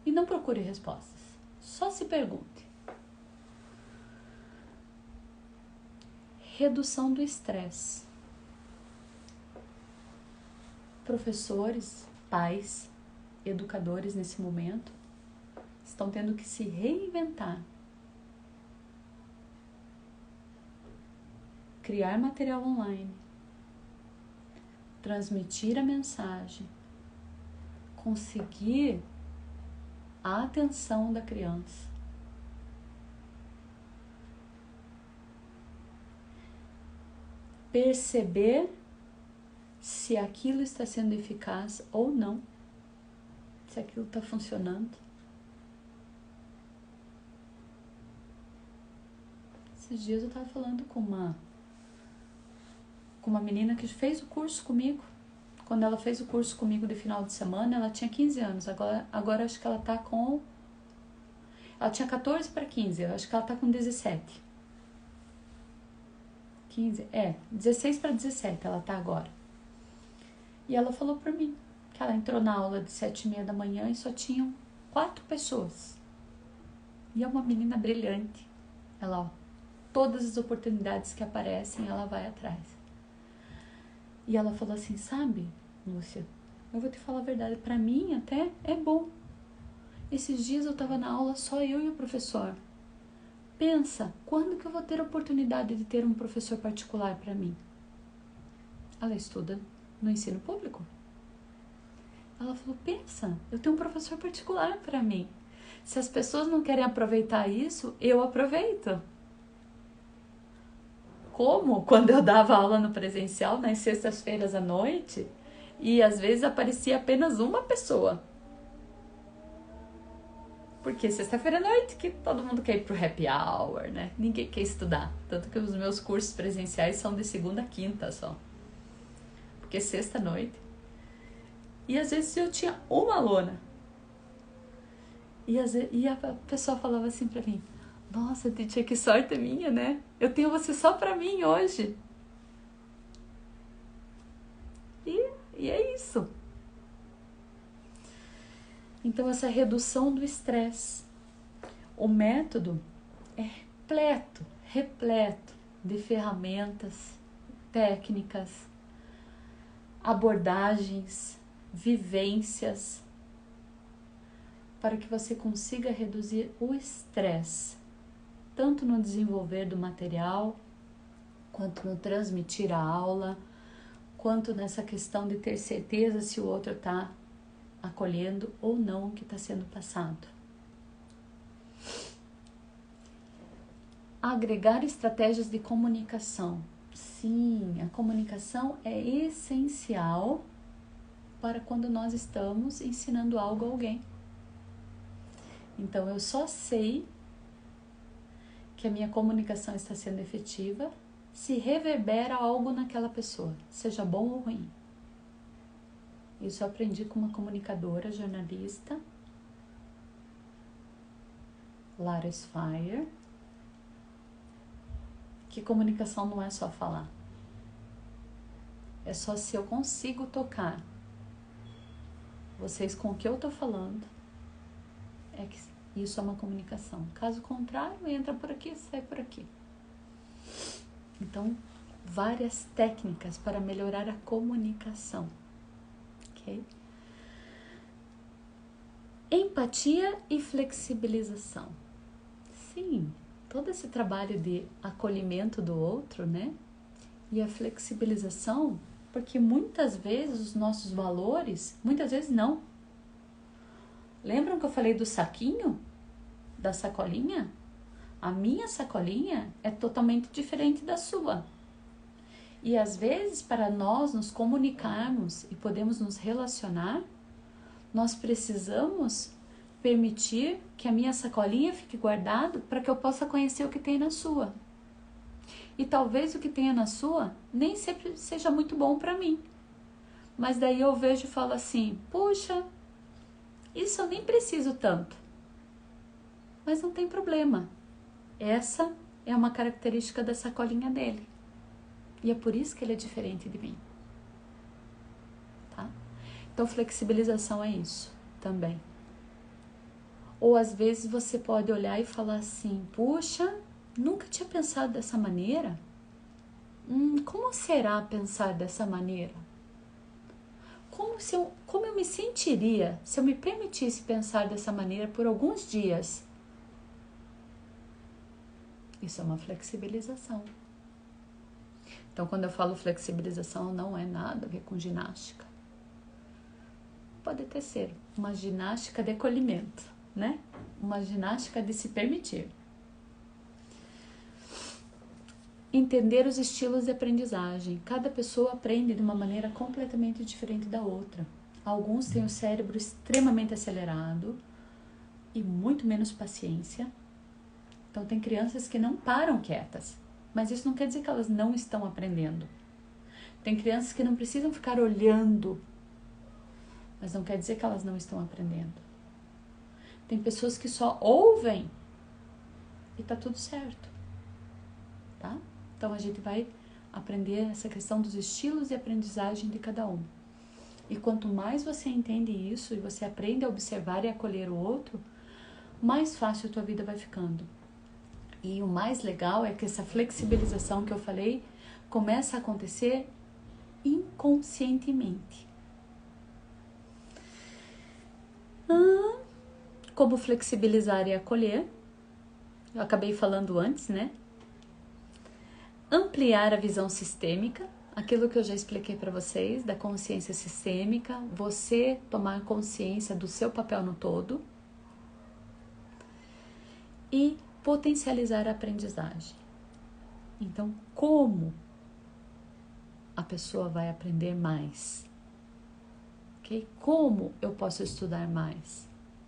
E não procure respostas. Só se pergunte. Redução do estresse. Professores, pais, educadores nesse momento estão tendo que se reinventar. Criar material online, transmitir a mensagem, conseguir a atenção da criança. Perceber se aquilo está sendo eficaz ou não, se aquilo está funcionando. Esses dias eu estava falando com uma menina que fez o curso comigo. Quando ela fez o curso comigo de final de semana, ela tinha 15 anos. Agora acho que ela tá com... Ela tinha 14 para 15, eu acho que ela tá com 17. 16 para 17 ela tá agora. E ela falou pra mim que ela entrou na aula de 7h30 da manhã e só tinham 4 pessoas. E é uma menina brilhante. Ela, ó, todas as oportunidades que aparecem, ela vai atrás. E ela falou assim: sabe, Lúcia, eu vou te falar a verdade, pra mim até é bom. Esses dias eu tava na aula só eu e o professor. Pensa, quando que eu vou ter a oportunidade de ter um professor particular pra mim? Ela estuda no ensino público. Ela falou: pensa, eu tenho um professor particular pra mim. Se as pessoas não querem aproveitar isso, eu aproveito. Como quando eu dava aula no presencial, nas sextas-feiras à noite, e às vezes aparecia apenas uma pessoa. Porque sexta-feira à noite que todo mundo quer ir pro happy hour, né? Ninguém quer estudar. Tanto que os meus cursos presenciais são de segunda a quinta só. Porque sexta à noite. E às vezes eu tinha uma aluna. E a pessoa falava assim pra mim: nossa, tia, que sorte minha, né? Eu tenho você só pra mim hoje. E é isso. Então, essa redução do estresse. O método é repleto de ferramentas, técnicas, abordagens, vivências, para que você consiga reduzir o estresse, tanto no desenvolver do material, quanto no transmitir a aula, quanto nessa questão de ter certeza se o outro está acolhendo ou não o que está sendo passado. Agregar estratégias de comunicação. Sim, a comunicação é essencial para quando nós estamos ensinando algo a alguém. Então, eu só sei que a minha comunicação está sendo efetiva se reverbera algo naquela pessoa, seja bom ou ruim. Isso eu aprendi com uma comunicadora, jornalista, Lara Sfire, que comunicação não é só falar. É só se eu consigo tocar vocês com o que eu tô falando, é que isso é uma comunicação. Caso contrário, entra por aqui, sai por aqui. Então, várias técnicas para melhorar a comunicação. Ok? Empatia e flexibilização. Sim, todo esse trabalho de acolhimento do outro, né? E a flexibilização, porque muitas vezes os nossos valores, muitas vezes não. Lembram que eu falei do saquinho? Da sacolinha? A minha sacolinha é totalmente diferente da sua. E às vezes, para nós nos comunicarmos e podemos nos relacionar, nós precisamos permitir que a minha sacolinha fique guardada para que eu possa conhecer o que tem na sua. E talvez o que tenha na sua nem sempre seja muito bom para mim. Mas daí eu vejo e falo assim, puxa, isso eu nem preciso tanto. Mas não tem problema. Essa é uma característica da sacolinha dele. E é por isso que ele é diferente de mim. Tá? Então, flexibilização é isso também. Ou às vezes você pode olhar e falar assim, puxa, nunca tinha pensado dessa maneira. Como será pensar dessa maneira? Como eu me sentiria se eu me permitisse pensar dessa maneira por alguns dias? Isso é uma flexibilização. Então, quando eu falo flexibilização, não é nada a ver com ginástica. Pode até ser uma ginástica de acolhimento, né? Uma ginástica de se permitir. Entender os estilos de aprendizagem. Cada pessoa aprende de uma maneira completamente diferente da outra. Alguns têm o cérebro extremamente acelerado e muito menos paciência. Então, tem crianças que não param quietas, mas isso não quer dizer que elas não estão aprendendo. Tem crianças que não precisam ficar olhando, mas não quer dizer que elas não estão aprendendo. Tem pessoas que só ouvem e tá tudo certo, tá? Então, a gente vai aprender essa questão dos estilos de aprendizagem de cada um. E quanto mais você entende isso e você aprende a observar e acolher o outro, mais fácil a tua vida vai ficando. E o mais legal é que essa flexibilização que eu falei começa a acontecer inconscientemente. Como flexibilizar e acolher? Eu acabei falando antes, né? Ampliar a visão sistêmica, aquilo que eu já expliquei para vocês, da consciência sistêmica, você tomar consciência do seu papel no todo. E potencializar a aprendizagem. Então, como a pessoa vai aprender mais? Okay? Como eu posso estudar mais?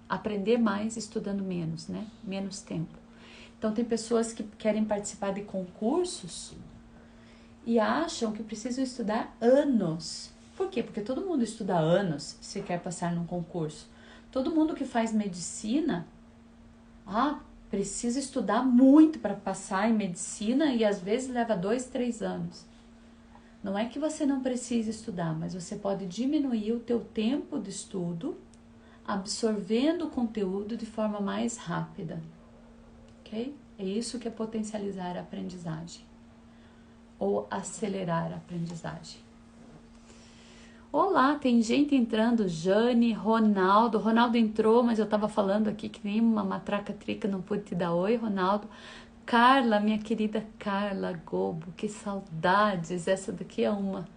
Aprender mais estudando menos, né? Menos tempo. Então, tem pessoas que querem participar de concursos e acham que precisam estudar anos. Por quê? Porque todo mundo estuda anos se quer passar num concurso. Todo mundo que faz medicina, precisa estudar muito para passar em medicina e às vezes leva 2, 3 anos. Não é que você não precisa estudar, mas você pode diminuir o teu tempo de estudo, absorvendo o conteúdo de forma mais rápida. Ok? É isso que é potencializar a aprendizagem. Ou acelerar a aprendizagem. Olá, tem gente entrando, Jane, Ronaldo. Ronaldo entrou, mas eu estava falando aqui que nem uma matraca-trica, não pude te dar oi, Ronaldo. Carla, minha querida Carla Gobo, que saudades. Essa daqui é uma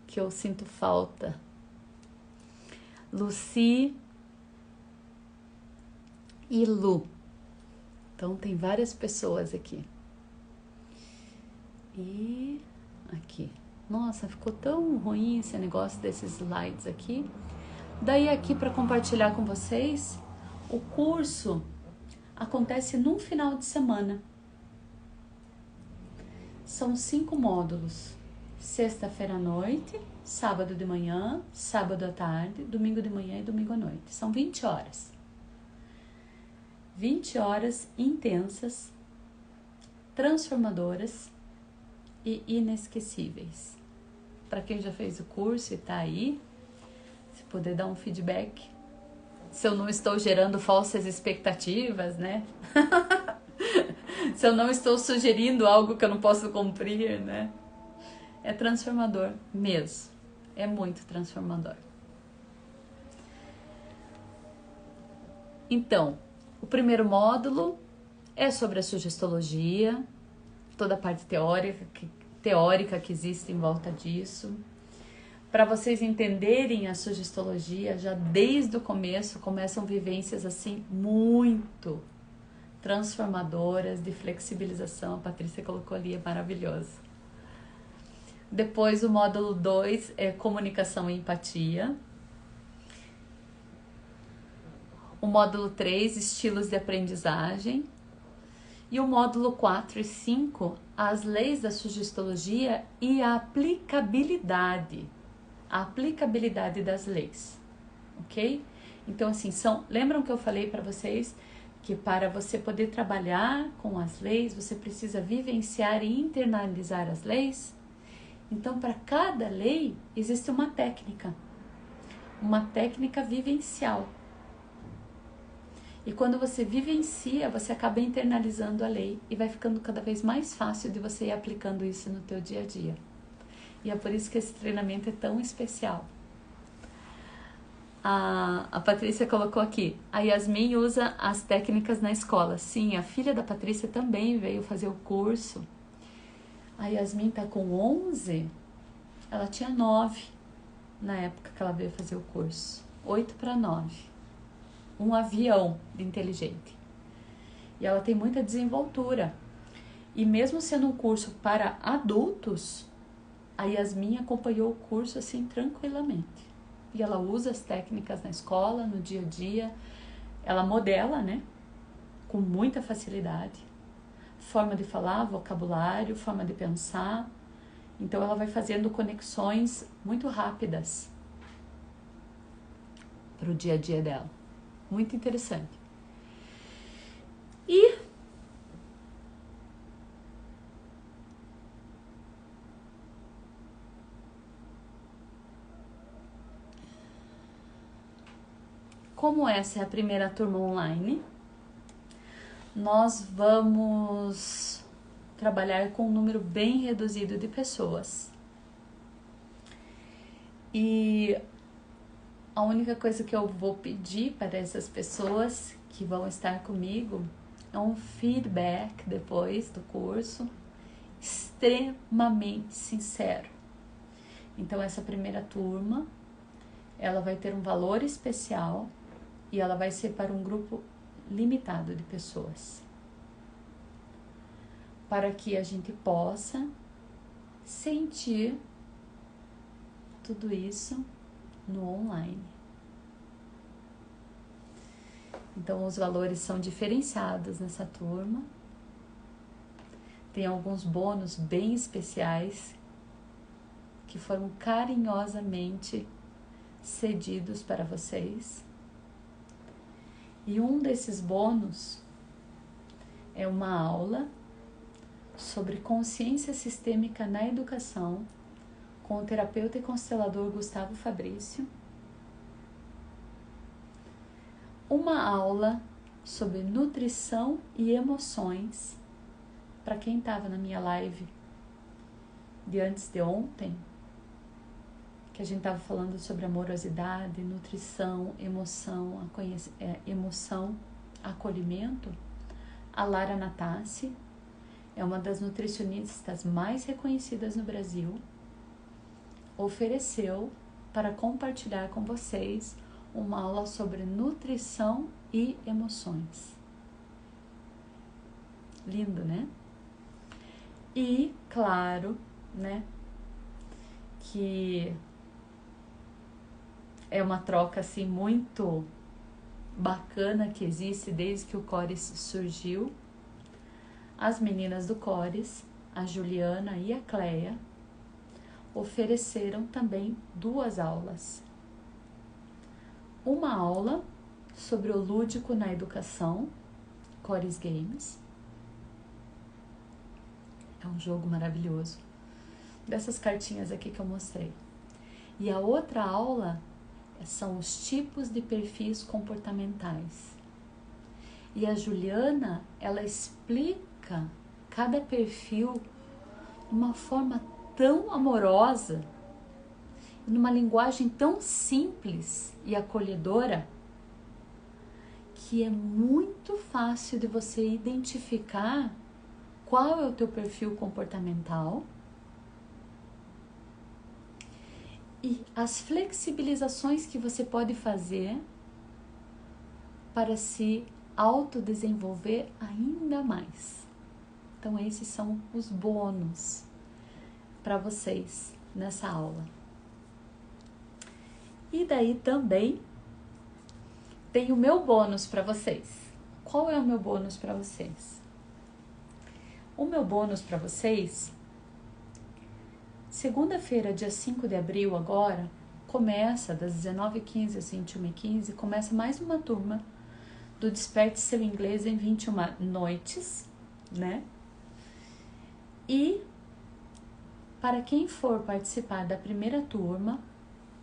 que eu sinto falta. Lucy e Lu. Então, tem várias pessoas aqui. E aqui. Nossa, ficou tão ruim esse negócio desses slides aqui. Daí aqui para compartilhar com vocês, o curso acontece num final de semana. São 5 módulos. Sexta-feira à noite, sábado de manhã, sábado à tarde, domingo de manhã e domingo à noite. São 20 horas. 20 horas intensas, transformadoras e inesquecíveis. Para quem já fez o curso e tá aí, se puder dar um feedback, se eu não estou gerando falsas expectativas, né? Se eu não estou sugerindo algo que eu não posso cumprir, né? É transformador mesmo. É muito transformador. Então, o primeiro módulo é sobre a sugestologia, toda a parte teórica que existe em volta disso. Para vocês entenderem a sugestologia, já desde o começo, começam vivências assim muito transformadoras de flexibilização. A Patrícia colocou ali, é maravilhoso. Depois o módulo 2 é comunicação e empatia. O módulo 3, estilos de aprendizagem. E o módulo 4 e 5, as leis da sugestologia e a aplicabilidade. A aplicabilidade das leis, ok? Então, assim, lembram que eu falei para vocês que para você poder trabalhar com as leis, você precisa vivenciar e internalizar as leis? Então, para cada lei, existe uma técnica vivencial. E quando você vivencia, você acaba internalizando a lei e vai ficando cada vez mais fácil de você ir aplicando isso no teu dia a dia. E é por isso que esse treinamento é tão especial. A Patrícia colocou aqui, a Yasmin usa as técnicas na escola. Sim, a filha da Patrícia também veio fazer o curso. A Yasmin tá com 11, ela tinha 9 na época que ela veio fazer o curso. 8 para 9. Um avião de inteligente. E ela tem muita desenvoltura. E mesmo sendo um curso para adultos, a Yasmin acompanhou o curso assim tranquilamente. E ela usa as técnicas na escola, no dia a dia. Ela modela, né? Com muita facilidade. Forma de falar, vocabulário, forma de pensar. Então ela vai fazendo conexões muito rápidas para o dia a dia dela. Muito interessante. E como essa é a primeira turma online, nós vamos trabalhar com um número bem reduzido de pessoas. E a única coisa que eu vou pedir para essas pessoas que vão estar comigo é um feedback depois do curso extremamente sincero. Então essa primeira turma, ela vai ter um valor especial e ela vai ser para um grupo limitado de pessoas. Para que a gente possa sentir tudo isso no online. Então os valores são diferenciados nessa turma. Tem alguns bônus bem especiais que foram carinhosamente cedidos para vocês. E um desses bônus é uma aula sobre consciência sistêmica na educação com o terapeuta e constelador Gustavo Fabrício. Uma aula sobre nutrição e emoções para quem estava na minha live de antes de ontem, que a gente estava falando sobre amorosidade, nutrição, emoção, emoção, acolhimento. A Lara Natassi é uma das nutricionistas mais reconhecidas no Brasil, ofereceu para compartilhar com vocês uma aula sobre nutrição e emoções. Lindo, né? E, claro, né? que é uma troca assim muito bacana que existe desde que o Cores surgiu. As meninas do Cores, a Juliana e a Cleia, ofereceram também 2 aulas. Uma aula sobre o lúdico na educação, Cores Games. É um jogo maravilhoso. Dessas cartinhas aqui que eu mostrei. E a outra aula são os tipos de perfis comportamentais. E a Juliana, ela explica cada perfil de uma forma tão amorosa, numa linguagem tão simples e acolhedora, que é muito fácil de você identificar qual é o teu perfil comportamental e as flexibilizações que você pode fazer para se autodesenvolver ainda mais. Então, esses são os bônus para vocês nessa aula. E daí também tem o meu bônus para vocês. Qual é o meu bônus para vocês? O meu bônus para vocês, segunda-feira, dia 5 de abril agora, começa das 19h15 às 21h15, começa mais uma turma do Desperte Seu Inglês em 21 noites, né? E para quem for participar da primeira turma,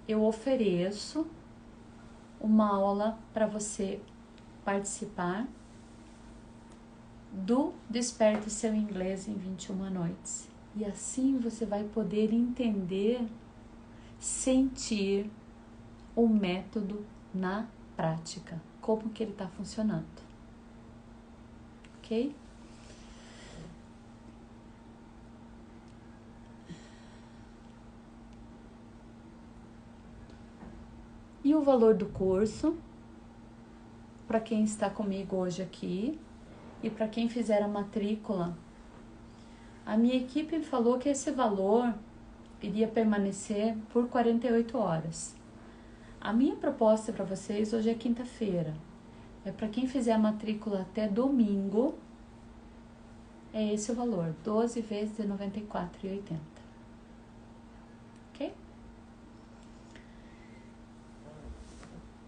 eu ofereço uma aula para você participar do Desperte Seu Inglês em 21 noites. E assim você vai poder entender, sentir o método na prática, como que ele está funcionando. Ok? E o valor do curso, para quem está comigo hoje aqui e para quem fizer a matrícula, a minha equipe falou que esse valor iria permanecer por 48 horas. A minha proposta para vocês hoje é quinta-feira. É para quem fizer a matrícula até domingo, é esse o valor, 12 vezes de R$ 94,80. Ok?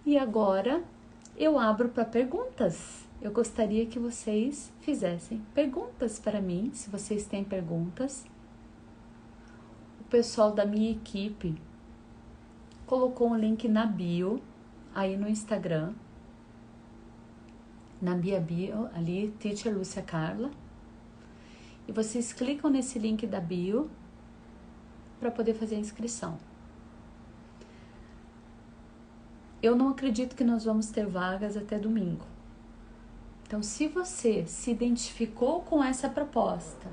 E agora eu abro para perguntas. Eu gostaria que vocês fizessem perguntas para mim, se vocês têm perguntas. O pessoal da minha equipe colocou um link na bio, aí no Instagram, na minha bio, ali, Teacher Lúcia Carla. E vocês clicam nesse link da bio para poder fazer a inscrição. Eu não acredito que nós vamos ter vagas até domingo. Então, se você se identificou com essa proposta,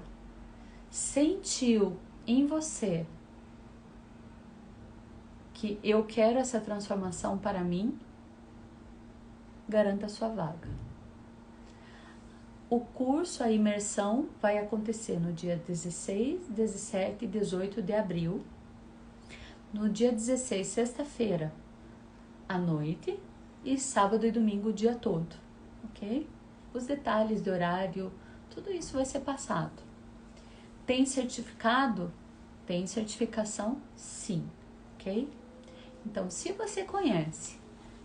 sentiu em você que eu quero essa transformação para mim, garanta a sua vaga. O curso, a imersão, vai acontecer no dia 16, 17 e 18 de abril. No dia 16, sexta-feira, à noite, e sábado e domingo o dia todo, ok? Os detalhes de horário, tudo isso vai ser passado. Tem certificado? Tem certificação? Sim, ok? Então, se você conhece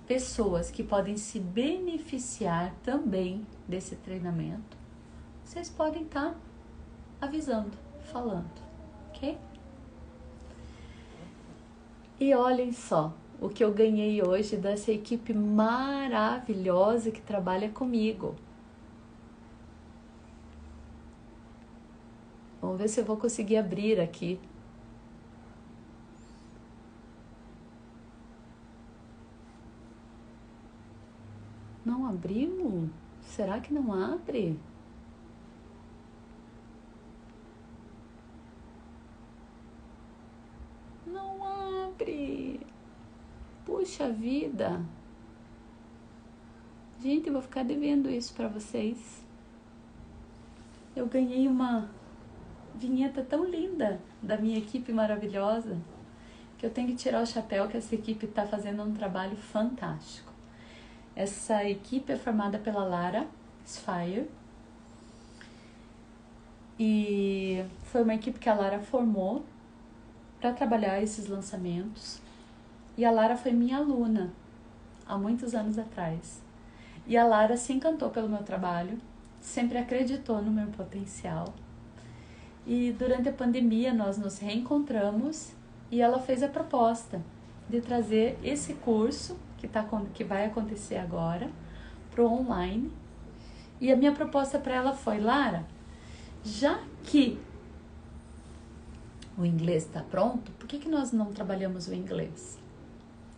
pessoas que podem se beneficiar também desse treinamento, vocês podem estar avisando, falando, ok? E olhem só o que eu ganhei hoje dessa equipe maravilhosa que trabalha comigo. Vamos ver se eu vou conseguir abrir aqui. Não abriu? Será que não abre? Não abre. Puxa vida. Gente, eu vou ficar devendo isso para vocês. Eu ganhei uma vinheta tão linda da minha equipe maravilhosa. que eu tenho que tirar o chapéu, que essa equipe está fazendo um trabalho fantástico. Essa equipe é formada pela Lara Spire, e foi uma equipe que a Lara formou para trabalhar esses lançamentos. E a Lara foi minha aluna há muitos anos atrás. E a Lara se encantou pelo meu trabalho, sempre acreditou no meu potencial. E durante a pandemia nós nos reencontramos e ela fez a proposta de trazer esse curso que vai acontecer agora para o online. E a minha proposta para ela foi: Lara, já que o inglês está pronto, por que nós não trabalhamos o inglês?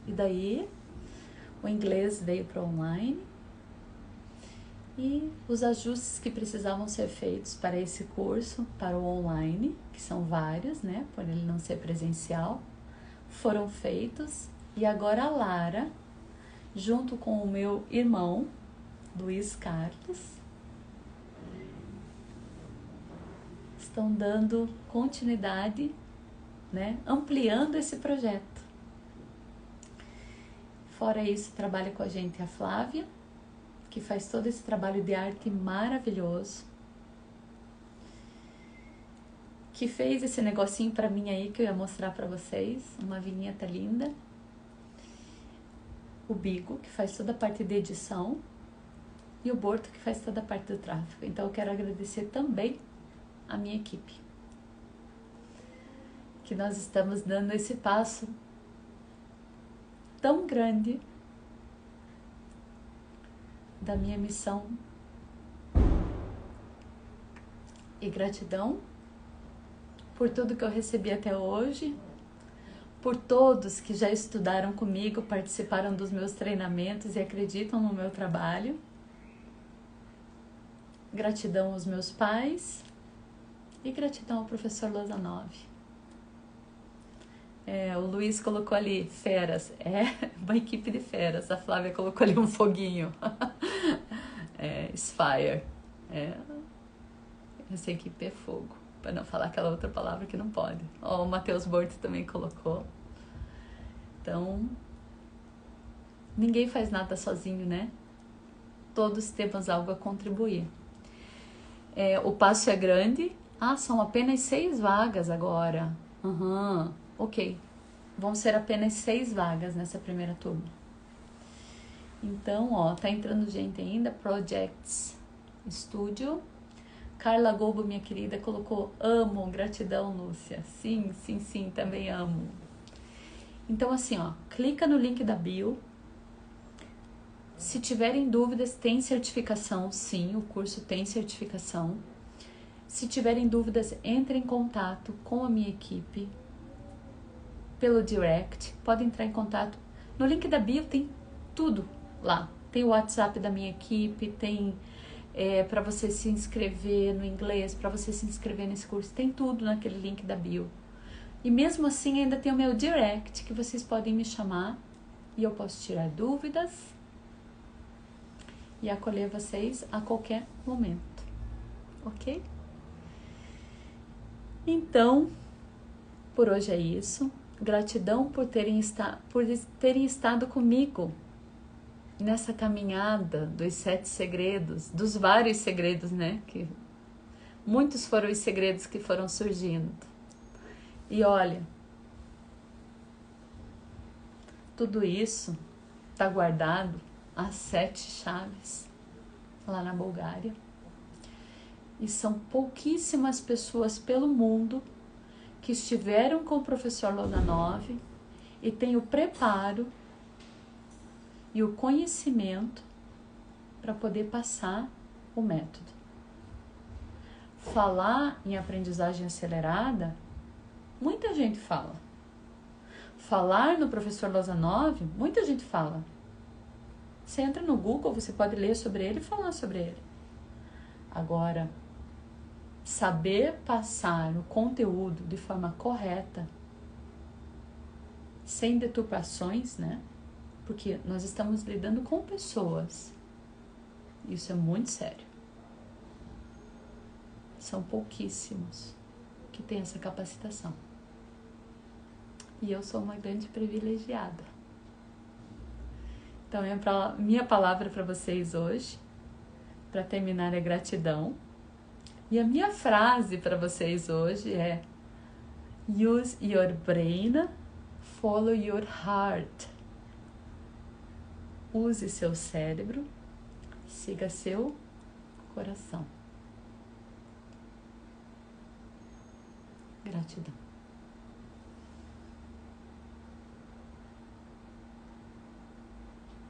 E daí o inglês veio para o online e os ajustes que precisavam ser feitos para esse curso, para o online, que são vários, né, por ele não ser presencial, foram feitos. E agora a Lara, junto com o meu irmão, Luiz Carlos, estão dando continuidade, né, ampliando esse projeto. Fora isso, trabalha com a gente a Flávia, que faz todo esse trabalho de arte maravilhoso, que fez esse negocinho para mim aí que eu ia mostrar para vocês, uma vinheta linda. O Bigo, que faz toda a parte de edição, e o Borto, que faz toda a parte do tráfego. Então eu quero agradecer também a minha equipe, que nós estamos dando esse passo tão grande da minha missão. E gratidão por tudo que eu recebi até hoje, por todos que já estudaram comigo, participaram dos meus treinamentos e acreditam no meu trabalho. Gratidão aos meus pais e gratidão ao professor Lozanov. O Luiz colocou ali feras, uma equipe de feras. A Flávia colocou ali um foguinho. Spire. Essa equipe é fogo, para não falar aquela outra palavra que não pode. O Matheus Borto também colocou. Então, ninguém faz nada sozinho, né? Todos temos algo a contribuir. O passo é grande. São apenas 6 vagas agora. Ok. Vão ser apenas 6 vagas nessa primeira turma. Então, tá entrando gente ainda. Projects Studio. Carla Gobo, minha querida, colocou: amo, gratidão, Lúcia. Sim, também amo. Então, assim, clica no link da bio. Se tiverem dúvidas, tem certificação, sim, o curso tem certificação. Se tiverem dúvidas, entre em contato com a minha equipe pelo direct. Pode entrar em contato. No link da bio tem tudo lá. Tem o WhatsApp da minha equipe, tem para você se inscrever no inglês, para você se inscrever nesse curso, tem tudo naquele link da bio. E mesmo assim ainda tem o meu direct, que vocês podem me chamar e eu posso tirar dúvidas e acolher vocês a qualquer momento, ok? Então, por hoje é isso. Gratidão por terem estado comigo nessa caminhada dos 7 segredos, dos vários segredos, né? Que muitos foram os segredos que foram surgindo. E olha, tudo isso está guardado as 7 chaves lá na Bulgária. E são pouquíssimas pessoas pelo mundo que estiveram com o professor Lozanov e têm o preparo e o conhecimento para poder passar o método. Falar em aprendizagem acelerada, muita gente fala. Falar no professor Lozanov, muita gente fala. Você entra no Google, você pode ler sobre ele e falar sobre ele. Agora, saber passar o conteúdo de forma correta, sem deturpações, né? Porque nós estamos lidando com pessoas. Isso é muito sério. São pouquíssimos que têm essa capacitação. e eu sou uma grande privilegiada. Então, minha palavra para vocês hoje, para terminar, é gratidão. E a minha frase para vocês hoje é: use your brain, follow your heart. Use seu cérebro, siga seu coração. Gratidão.